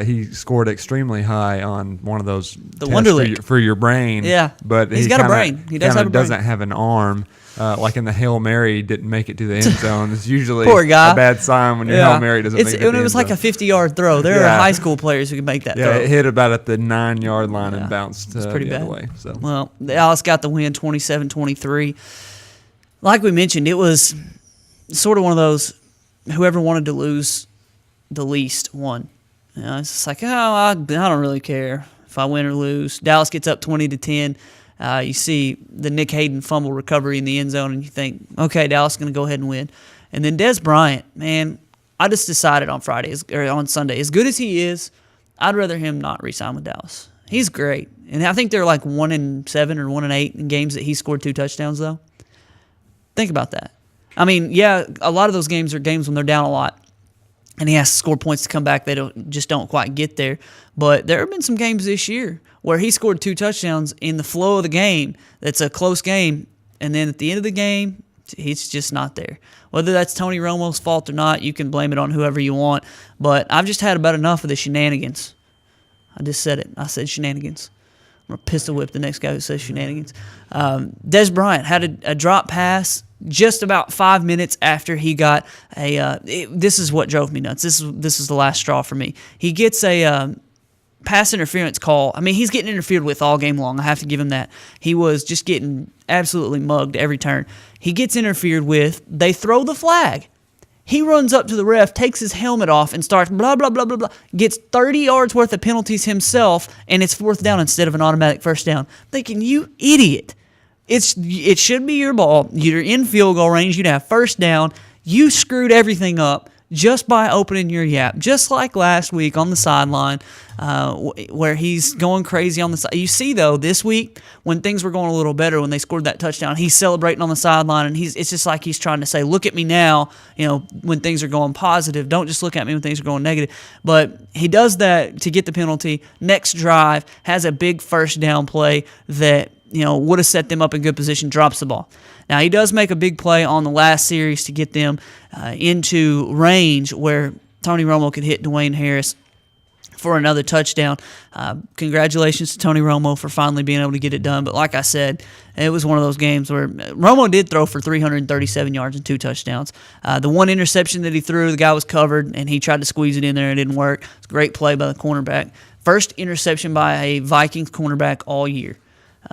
He scored extremely high on one of those tests for your brain. Yeah, but he's got a brain. He does have a brain. Doesn't have an arm. Like in the Hail Mary, didn't make it to the end zone. It's usually Poor guy. A bad sign when your Hail Mary doesn't make it to the end zone. It was like a 50-yard throw. There are high school players who can make that throw. Yeah, it hit about at the 9-yard line and bounced pretty the bad. other way. So. Well, Dallas got the win 27-23. Like we mentioned, it was sort of one of those, whoever wanted to lose the least won. It's just like, I don't really care if I win or lose. Dallas gets up 20-10. You see the Nick Hayden fumble recovery in the end zone, and you think, okay, Dallas is going to go ahead and win. And then Dez Bryant, man, I just decided on Sunday, as good as he is, I'd rather him not re-sign with Dallas. He's great. And I think they're like 1-7 or 1-8 in games that he scored 2 touchdowns, though. Think about that. I mean, yeah, a lot of those games are games when they're down a lot, and he has to score points to come back. They don't quite get there. But there have been some games this year where he scored 2 touchdowns in the flow of the game. That's a close game, and then at the end of the game, he's just not there. Whether that's Tony Romo's fault or not, you can blame it on whoever you want. But I've just had about enough of the shenanigans. I just said it. I said shenanigans. I'm going to pistol whip the next guy who says shenanigans. Dez Bryant had a drop pass just about 5 minutes after he got this is what drove me nuts. This is the last straw for me. He gets a pass interference call. I mean, he's getting interfered with all game long. I have to give him that. He was just getting absolutely mugged every turn. He gets interfered with. They throw the flag. He runs up to the ref, takes his helmet off, and starts blah, blah, blah, blah, blah. Gets 30 yards worth of penalties himself, and it's 4th down instead of an automatic first down. Thinking, you idiot. It should be your ball. You're in field goal range. You'd have first down. You screwed everything up just by opening your yap, just like last week on the sideline. where he's going crazy on the side. You see, though, this week when things were going a little better, when they scored that touchdown, he's celebrating on the sideline, and it's just like he's trying to say, look at me now, when things are going positive. Don't just look at me when things are going negative. But he does that to get the penalty. Next drive, has a big first down play that would have set them up in good position, drops the ball. Now, he does make a big play on the last series to get them into range where Tony Romo could hit Dwayne Harris for another touchdown. Congratulations to Tony Romo for finally being able to get it done. But like I said, it was one of those games where Romo did throw for 337 yards and 2 touchdowns. The one interception that he threw, the guy was covered, and he tried to squeeze it in there and it didn't work. It's a great play by the cornerback. First interception by a Vikings cornerback all year.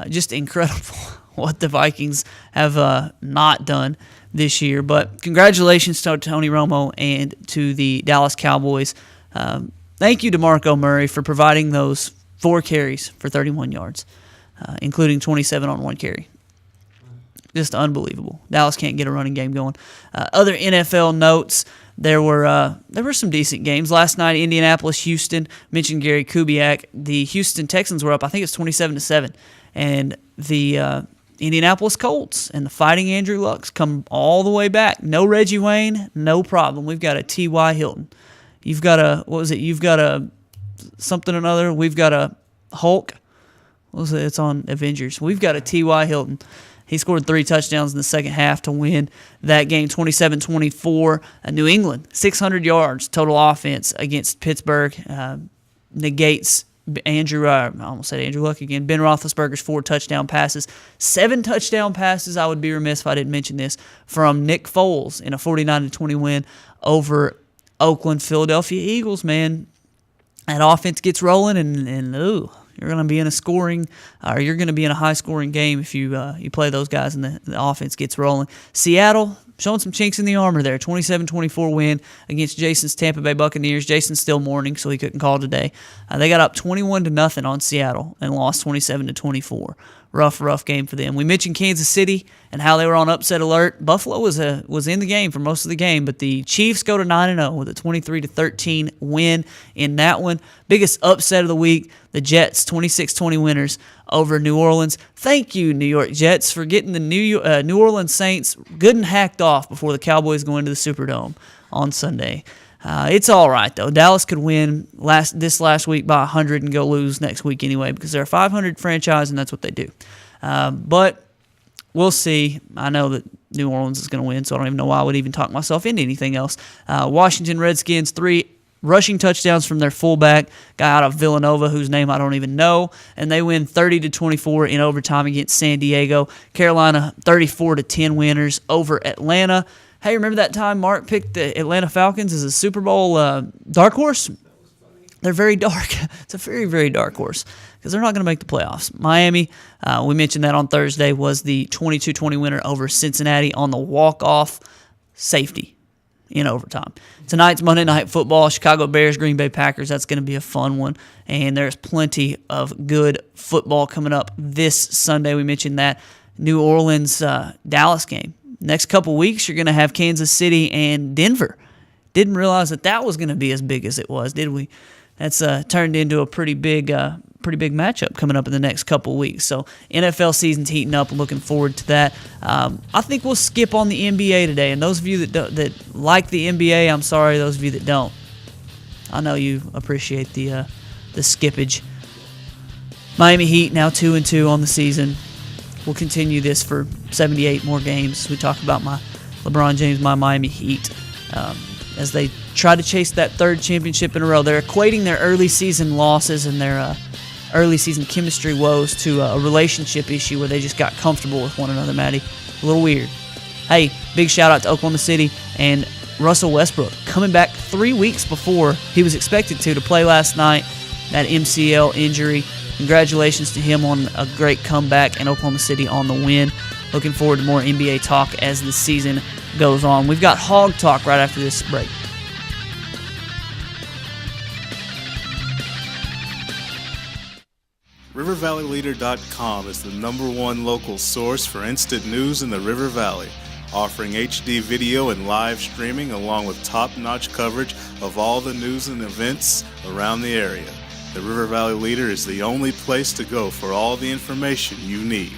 Just incredible what the Vikings have not done this year. But congratulations to Tony Romo and to the Dallas Cowboys. Thank you to Marco Murray for providing those 4 carries for 31 yards, including 27 on 1 carry. Just unbelievable. Dallas can't get a running game going. Other NFL notes, there were some decent games. Last night, Indianapolis, Houston, mentioned Gary Kubiak. The Houston Texans were up, I think it's 27-7. And the Indianapolis Colts and the Fighting Andrew Lucks come all the way back. No Reggie Wayne, no problem. We've got a T.Y. Hilton. You've got a, what was it? You've got a something or another. We've got a Hulk. What was it? It's on Avengers. We've got a T.Y. Hilton. He scored 3 touchdowns in the second half to win that game, 27-24. New England, 600 yards total offense against Pittsburgh. Negates I almost said Andrew Luck again. Ben Roethlisberger's 4 touchdown passes. 7 touchdown passes, I would be remiss if I didn't mention this, from Nick Foles in a 49-20 win over Oakland. Philadelphia Eagles, man. That offense gets rolling, and you're going to be in you're going to be in a high-scoring game if you play those guys and the offense gets rolling. Seattle showing some chinks in the armor there. 27-24 win against Jason's Tampa Bay Buccaneers. Jason's still mourning, so he couldn't call today. They got up 21-0 on Seattle and lost 27-24. Rough game for them. We mentioned Kansas City and how they were on upset alert. Buffalo was in the game for most of the game, but the Chiefs go to 9-0 with a 23-13 win in that one. Biggest upset of the week, the Jets, 26-20 winners over New Orleans. Thank you, New York Jets, for getting the New Orleans Saints good and hacked off before the Cowboys go into the Superdome on Sunday. It's all right, though. Dallas could win this last week by 100 and go lose next week anyway because they're a 500 franchise, and that's what they do. But we'll see. I know that New Orleans is going to win, so I don't even know why I would even talk myself into anything else. Washington Redskins, 3 rushing touchdowns from their fullback, guy out of Villanova whose name I don't even know, and they win 30-24 in overtime against San Diego. Carolina, 34-10 winners over Atlanta. Hey, remember that time Mark picked the Atlanta Falcons as a Super Bowl dark horse? They're very dark. It's a very, very dark horse because they're not going to make the playoffs. Miami, we mentioned that on Thursday, was the 22-20 winner over Cincinnati on the walk-off safety in overtime. Tonight's Monday Night Football, Chicago Bears, Green Bay Packers. That's going to be a fun one, and there's plenty of good football coming up this Sunday. We mentioned that New Orleans Dallas game. Next couple weeks, you're going to have Kansas City and Denver. Didn't realize that was going to be as big as it was, did we? That's turned into a pretty big matchup coming up in the next couple weeks. So NFL season's heating up. Looking forward to that. I think we'll skip on the NBA today. And those of you that like the NBA, I'm sorry. Those of you that don't, I know you appreciate the skippage. Miami Heat now 2-2 on the season. We'll continue this for 78 more games. We talk about my LeBron James, my Miami Heat, as they try to chase that 3rd championship in a row. They're equating their early season losses and their early season chemistry woes to a relationship issue where they just got comfortable with one another, Maddie. A little weird. Hey, big shout out to Oklahoma City and Russell Westbrook coming back 3 weeks before he was expected to play last night. That MCL injury. Congratulations to him on a great comeback and Oklahoma City on the win. Looking forward to more NBA talk as the season goes on. We've got Hog Talk right after this break. RiverValleyLeader.com is the #1 local source for instant news in the River Valley, offering HD video and live streaming along with top-notch coverage of all the news and events around the area. The River Valley Leader is the only place to go for all the information you need.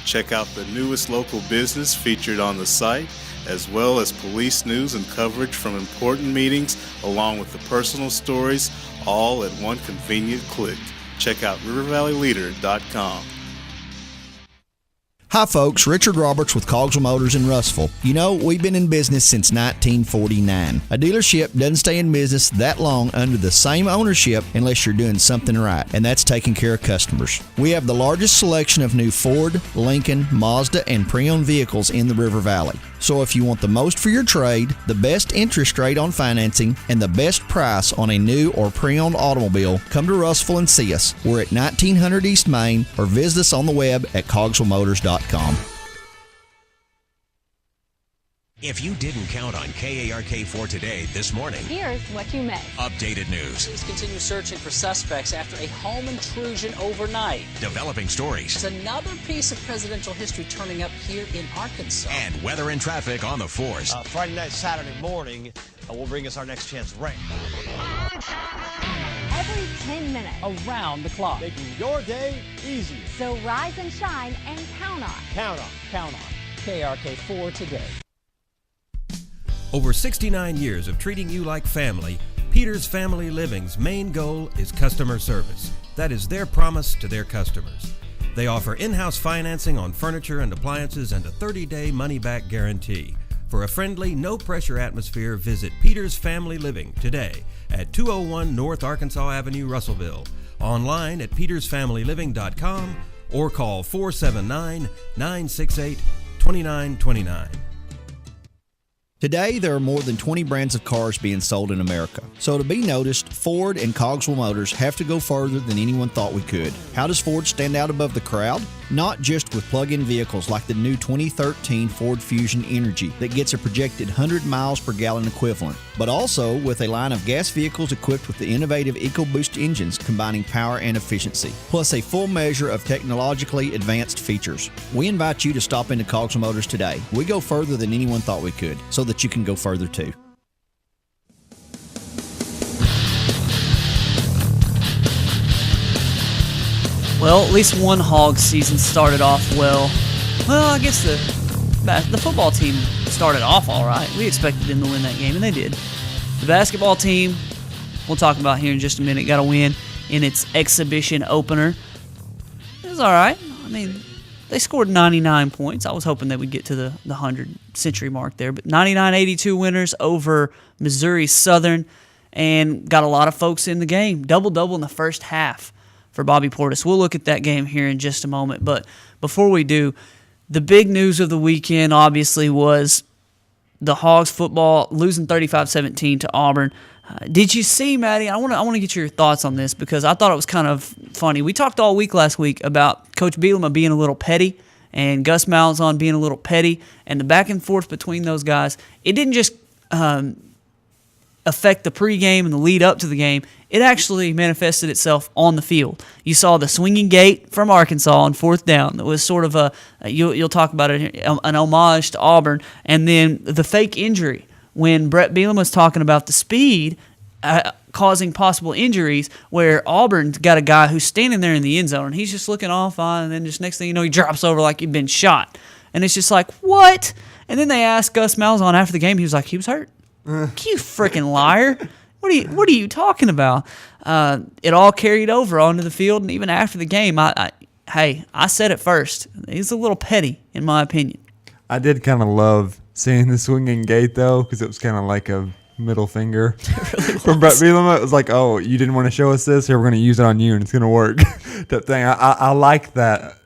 Check out the newest local business featured on the site, as well as police news and coverage from important meetings, along with the personal stories, all at one convenient click. Check out rivervalleyleader.com. Hi folks, Richard Roberts with Cogswell Motors in Russellville. You know, we've been in business since 1949. A dealership doesn't stay in business that long under the same ownership unless you're doing something right, and that's taking care of customers. We have the largest selection of new Ford, Lincoln, Mazda, and pre-owned vehicles in the River Valley. So if you want the most for your trade, the best interest rate on financing, and the best price on a new or pre-owned automobile, come to Russellville and see us. We're at 1900 East Main, or visit us on the web at cogswellmotors.com. If you didn't count on KARK4 today this morning, Here's what you missed. updated news, Police continue searching for suspects after a home intrusion overnight. developing stories, There's another piece of presidential history turning up here in Arkansas. and weather and traffic on the 4s. Friday night, Saturday morning will bring us our next chance of rain. Every 10 minutes. Around the clock. Making your day easier. So rise and shine and count on. Count on. KRK4 today. Over 69 years of treating you like family, Peter's Family Living's main goal is customer service. That is their promise to their customers. They offer in-house financing on furniture and appliances and a 30-day money-back guarantee. For a friendly, no-pressure atmosphere, visit Peter's Family Living today at 201 North Arkansas Avenue, Russellville. Online at petersfamilyliving.com or call 479-968-2929. Today, there are more than 20 brands of cars being sold in America. So to be noticed, Ford and Cogswell Motors have to go further than anyone thought we could. How does Ford stand out above the crowd? Not just with plug-in vehicles like the new 2013 Ford Fusion Energy that gets a projected 100 miles per gallon equivalent, but also with a line of gas vehicles equipped with the innovative EcoBoost engines combining power and efficiency, plus a full measure of technologically advanced features. We invite you to stop into Cogswell Motors today. We go further than anyone thought we could, so that you can go further too. Well, at least one Hog season started off well. Well, I guess the football team started off all right. We expected them to win that game, and they did. The basketball team, we'll talk about here in just a minute, got a win in its exhibition opener. It was all right. I mean, they scored 99 points. I was hoping they would get to the 100-century mark there. But 99-82 winners over Missouri Southern, and got a lot of folks in the game. Double-double in the first half for Bobby Portis. We'll look at that game here in just a moment. But before we do, the big news of the weekend obviously was the Hogs football losing 35-17 to Auburn. Did you see, Maddie? I want to get your thoughts on this because I thought it was kind of funny. We talked all week last week about Coach Bielema being a little petty and Gus Malzahn being a little petty, and the back and forth between those guys. It didn't just affect the pregame and the lead up to the game. It actually manifested itself on the field. You saw the swinging gate from Arkansas on fourth down. That was sort of you'll talk about it, an homage to Auburn, and then the fake injury when Brett Bielema was talking about the speed causing possible injuries, where Auburn's got a guy who's standing there in the end zone, and he's just looking off on, and then just next thing you know, he drops over like he'd been shot. And it's just like, what? And then they asked Gus Malzahn after the game, he was like, he was hurt. You freaking liar. What are you talking about? It all carried over onto the field, and even after the game, I said it first. He's a little petty, in my opinion. I did kind of love seeing the swinging gate, though, because it was kind of like a middle finger really from Brett Bielema. It was like, oh, you didn't want to show us this? Here, we're going to use it on you, and it's going to work. That thing. I like that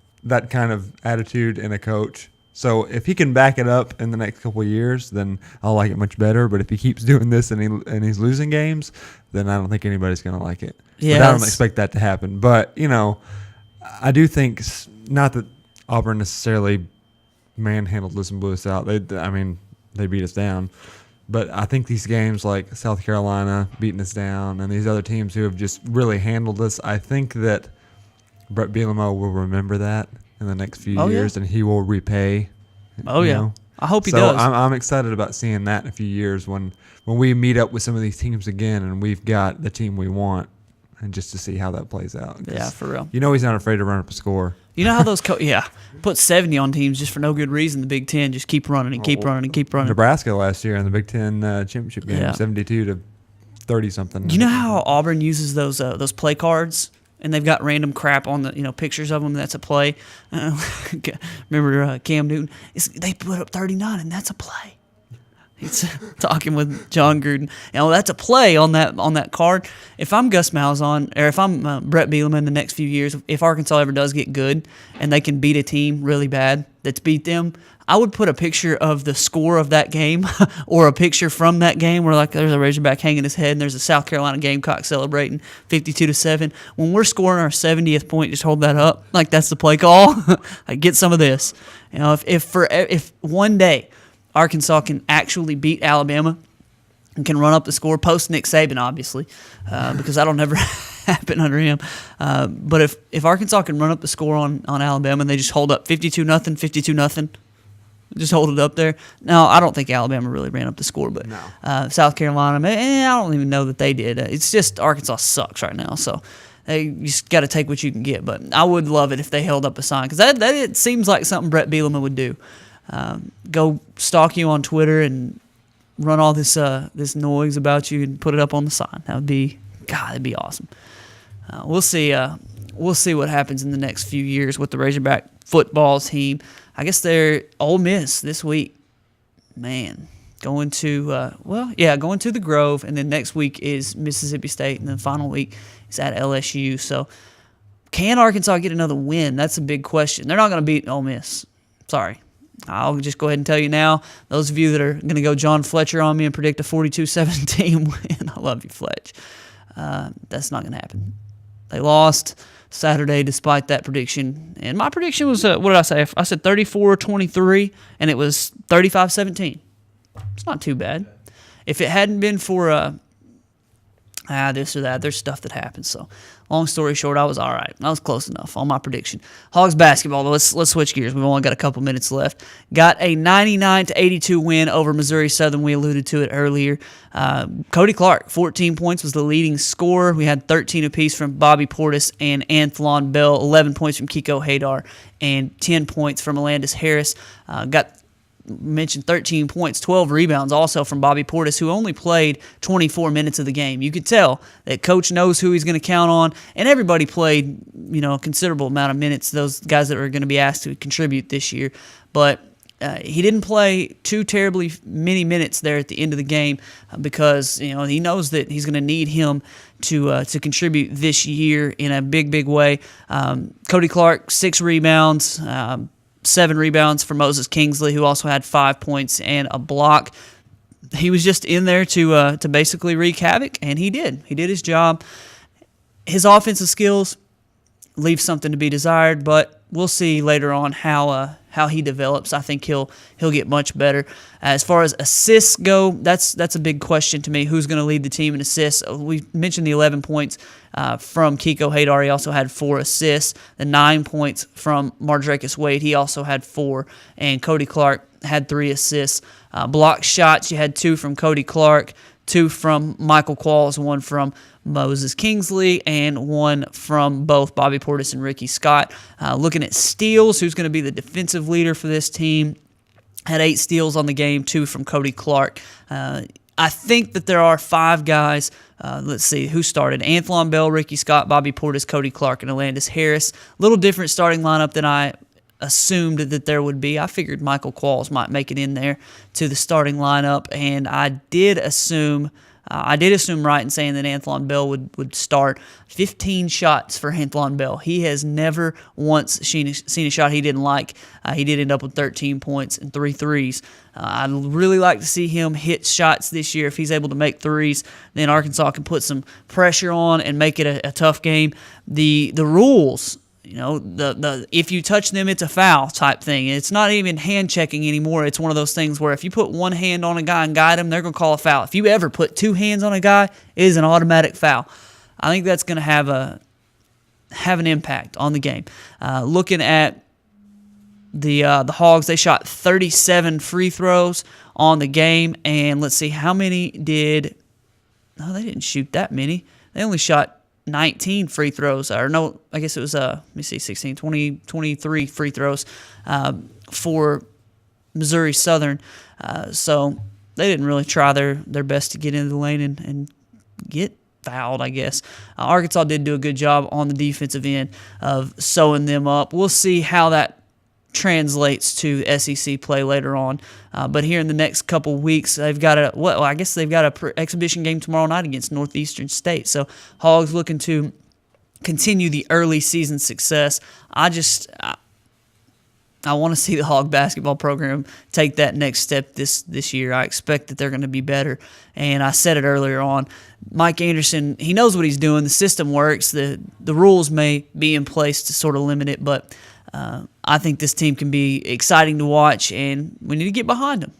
kind of attitude in a coach. So if he can back it up in the next couple of years, then I'll like it much better. But if he keeps doing this and he's losing games, then I don't think anybody's going to like it. Yeah, but I don't expect that to happen. But, I do think, not that Auburn necessarily manhandled Listen Blues out. They beat us down. But I think these games like South Carolina beating us down and these other teams who have just really handled us, I think that Brett Bielema will remember that in the next few years, and he will repay. Oh, yeah. I hope he does. So I'm excited about seeing that in a few years when we meet up with some of these teams again and we've got the team we want. and just to see how that plays out. Yeah, for real. You know he's not afraid to run up a score. You know how those put 70 on teams just for no good reason. The Big Ten just keep running and keep running and keep running. Nebraska last year in the Big Ten championship game, 72-30 something. You know how Auburn uses those play cards, and they've got random crap on the pictures of them. That's a play. Remember Cam Newton? They put up 39, and that's a play. He's talking with John Gruden. That's a play on that card. If I'm Gus Malzahn, or if I'm Brett Bielema in the next few years, if Arkansas ever does get good and they can beat a team really bad that's beat them, I would put a picture of the score of that game or a picture from that game where there's a Razorback hanging his head and there's a South Carolina Gamecock celebrating 52-7. When we're scoring our 70th point, just hold that up like that's the play call. Get some of this. If one day Arkansas can actually beat Alabama and can run up the score, post Nick Saban, obviously, because that'll never happen under him. But if Arkansas can run up the score on Alabama and they just hold up 52-0, 52-0, just hold it up there. Now, I don't think Alabama really ran up the score, but South Carolina, I don't even know that they did. It's just Arkansas sucks right now, so you just got to take what you can get. But I would love it if they held up a sign, because that it seems like something Brett Bielema would do. Go stalk you on Twitter and run all this noise about you and put it up on the sign. That'd be awesome. We'll see what happens in the next few years with the Razorback football team. I guess they're Ole Miss this week. Man, going to the Grove, and then next week is Mississippi State, and then the final week is at LSU. So, can Arkansas get another win? That's a big question. They're not going to beat Ole Miss. Sorry. I'll just go ahead and tell you now, those of you that are going to go John Fletcher on me and predict a 42-17 win, I love you, Fletch. That's not going to happen. They lost Saturday despite that prediction. And my prediction was, what did I say? I said 34-23, and it was 35-17. It's not too bad. If it hadn't been for this or that, there's stuff that happens. So, long story short, I was all right. I was close enough on my prediction. Hogs basketball, though, let's switch gears. We've only got a couple minutes left. Got a 99-82 win over Missouri Southern. We alluded to it earlier. Cody Clark, 14 points, was the leading scorer. We had 13 apiece from Bobby Portis and Anthlon Bell, 11 points from Kiko Hadar, and 10 points from Alandis Harris. Mentioned 13 points, 12 rebounds also from Bobby Portis, who only played 24 minutes of the game. You could tell that coach knows who he's going to count on, and everybody played, a considerable amount of minutes, those guys that are going to be asked to contribute this year. But he didn't play too terribly many minutes there at the end of the game because, he knows that he's going to need him to contribute this year in a big, big way. Cody Clark, 6 rebounds, 7 rebounds for Moses Kingsley, who also had 5 points and a block. He was just in there to basically wreak havoc, and he did. He did his job. His offensive skills leave something to be desired, but we'll see later on how he develops. I think he'll get much better. As far as assists go, that's a big question to me. Who's going to lead the team in assists? We mentioned the 11 points from Kiko Hadar. He also had 4 assists. The 9 points from Mardrakus Wade. He also had 4. And Cody Clark had 3 assists. Block shots, you had 2 from Cody Clark, 2 from Michael Qualls, 1 from Moses Kingsley, and 1 from both Bobby Portis and Ricky Scott. Looking at steals, who's going to be the defensive leader for this team, had 8 steals on the game, 2 from Cody Clark. I think that there are 5 guys. Let's see who started. Anthlon Bell, Ricky Scott, Bobby Portis, Cody Clark, and Alandis Harris. A little different starting lineup than I assumed that there would be. I figured Michael Qualls might make it in there to the starting lineup, and I did assume right in saying that Anthlon Bell would start. 15 shots for Anthlon Bell. He has never once seen a shot he didn't like. He did end up with 13 points and 3 threes. I'd really like to see him hit shots this year. If he's able to make threes, then Arkansas can put some pressure on and make it a tough game. The rules, the if you touch them, it's a foul type thing. It's not even hand checking anymore. It's one of those things where if you put one hand on a guy and guide him, they're going to call a foul. If you ever put 2 hands on a guy, it is an automatic foul. I think that's going to have an impact on the game. Looking at the Hogs, they shot 37 free throws on the game, and let's see how many did. No, they didn't shoot that many. They only shot 19 free throws, or no, I guess it was 16, 20, 23 free throws for Missouri Southern. So they didn't really try their best to get into the lane and get fouled, I guess. Arkansas did do a good job on the defensive end of sewing them up. We'll see how that translates to SEC play later on. But here in the next couple weeks, they've got a exhibition game tomorrow night against Northeastern State. So Hogs looking to continue the early season success. I want to see the Hog basketball program take that next step this year. I expect that they're going to be better. And I said it earlier on, Mike Anderson, he knows what he's doing. The system works. The rules may be in place to sort of limit it, but I think this team can be exciting to watch, and we need to get behind them.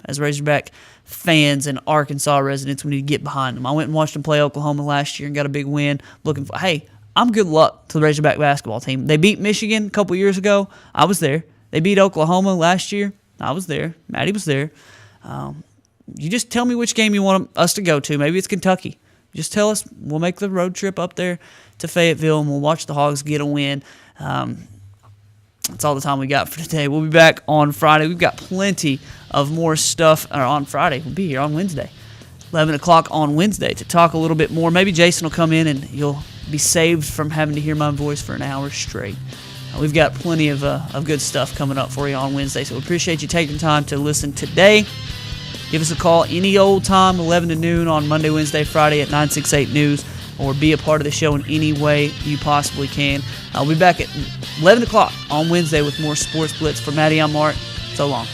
As Razorback fans and Arkansas residents, we need to get behind them. I went and watched them play Oklahoma last year and got a big win. I'm good luck to the Razorback basketball team. They beat Michigan a couple years ago. I was there. They beat Oklahoma last year. I was there. Maddie was there. You just tell me which game you want us to go to. Maybe it's Kentucky. Just tell us. We'll make the road trip up there to Fayetteville, and we'll watch the Hogs get a win. That's all the time we got for today. We'll be back on Friday. We've got plenty of more stuff on Friday. We'll be here on Wednesday, 11 o'clock on Wednesday, to talk a little bit more. Maybe Jason will come in and you'll be saved from having to hear my voice for an hour straight. We've got plenty of good stuff coming up for you on Wednesday, so we appreciate you taking time to listen today. Give us a call any old time, 11 to noon on Monday, Wednesday, Friday at 968 News, or be a part of the show in any way you possibly can. I'll be back at 11 o'clock on Wednesday with more Sports Blitz. For Maddie, I'm Mark. So long.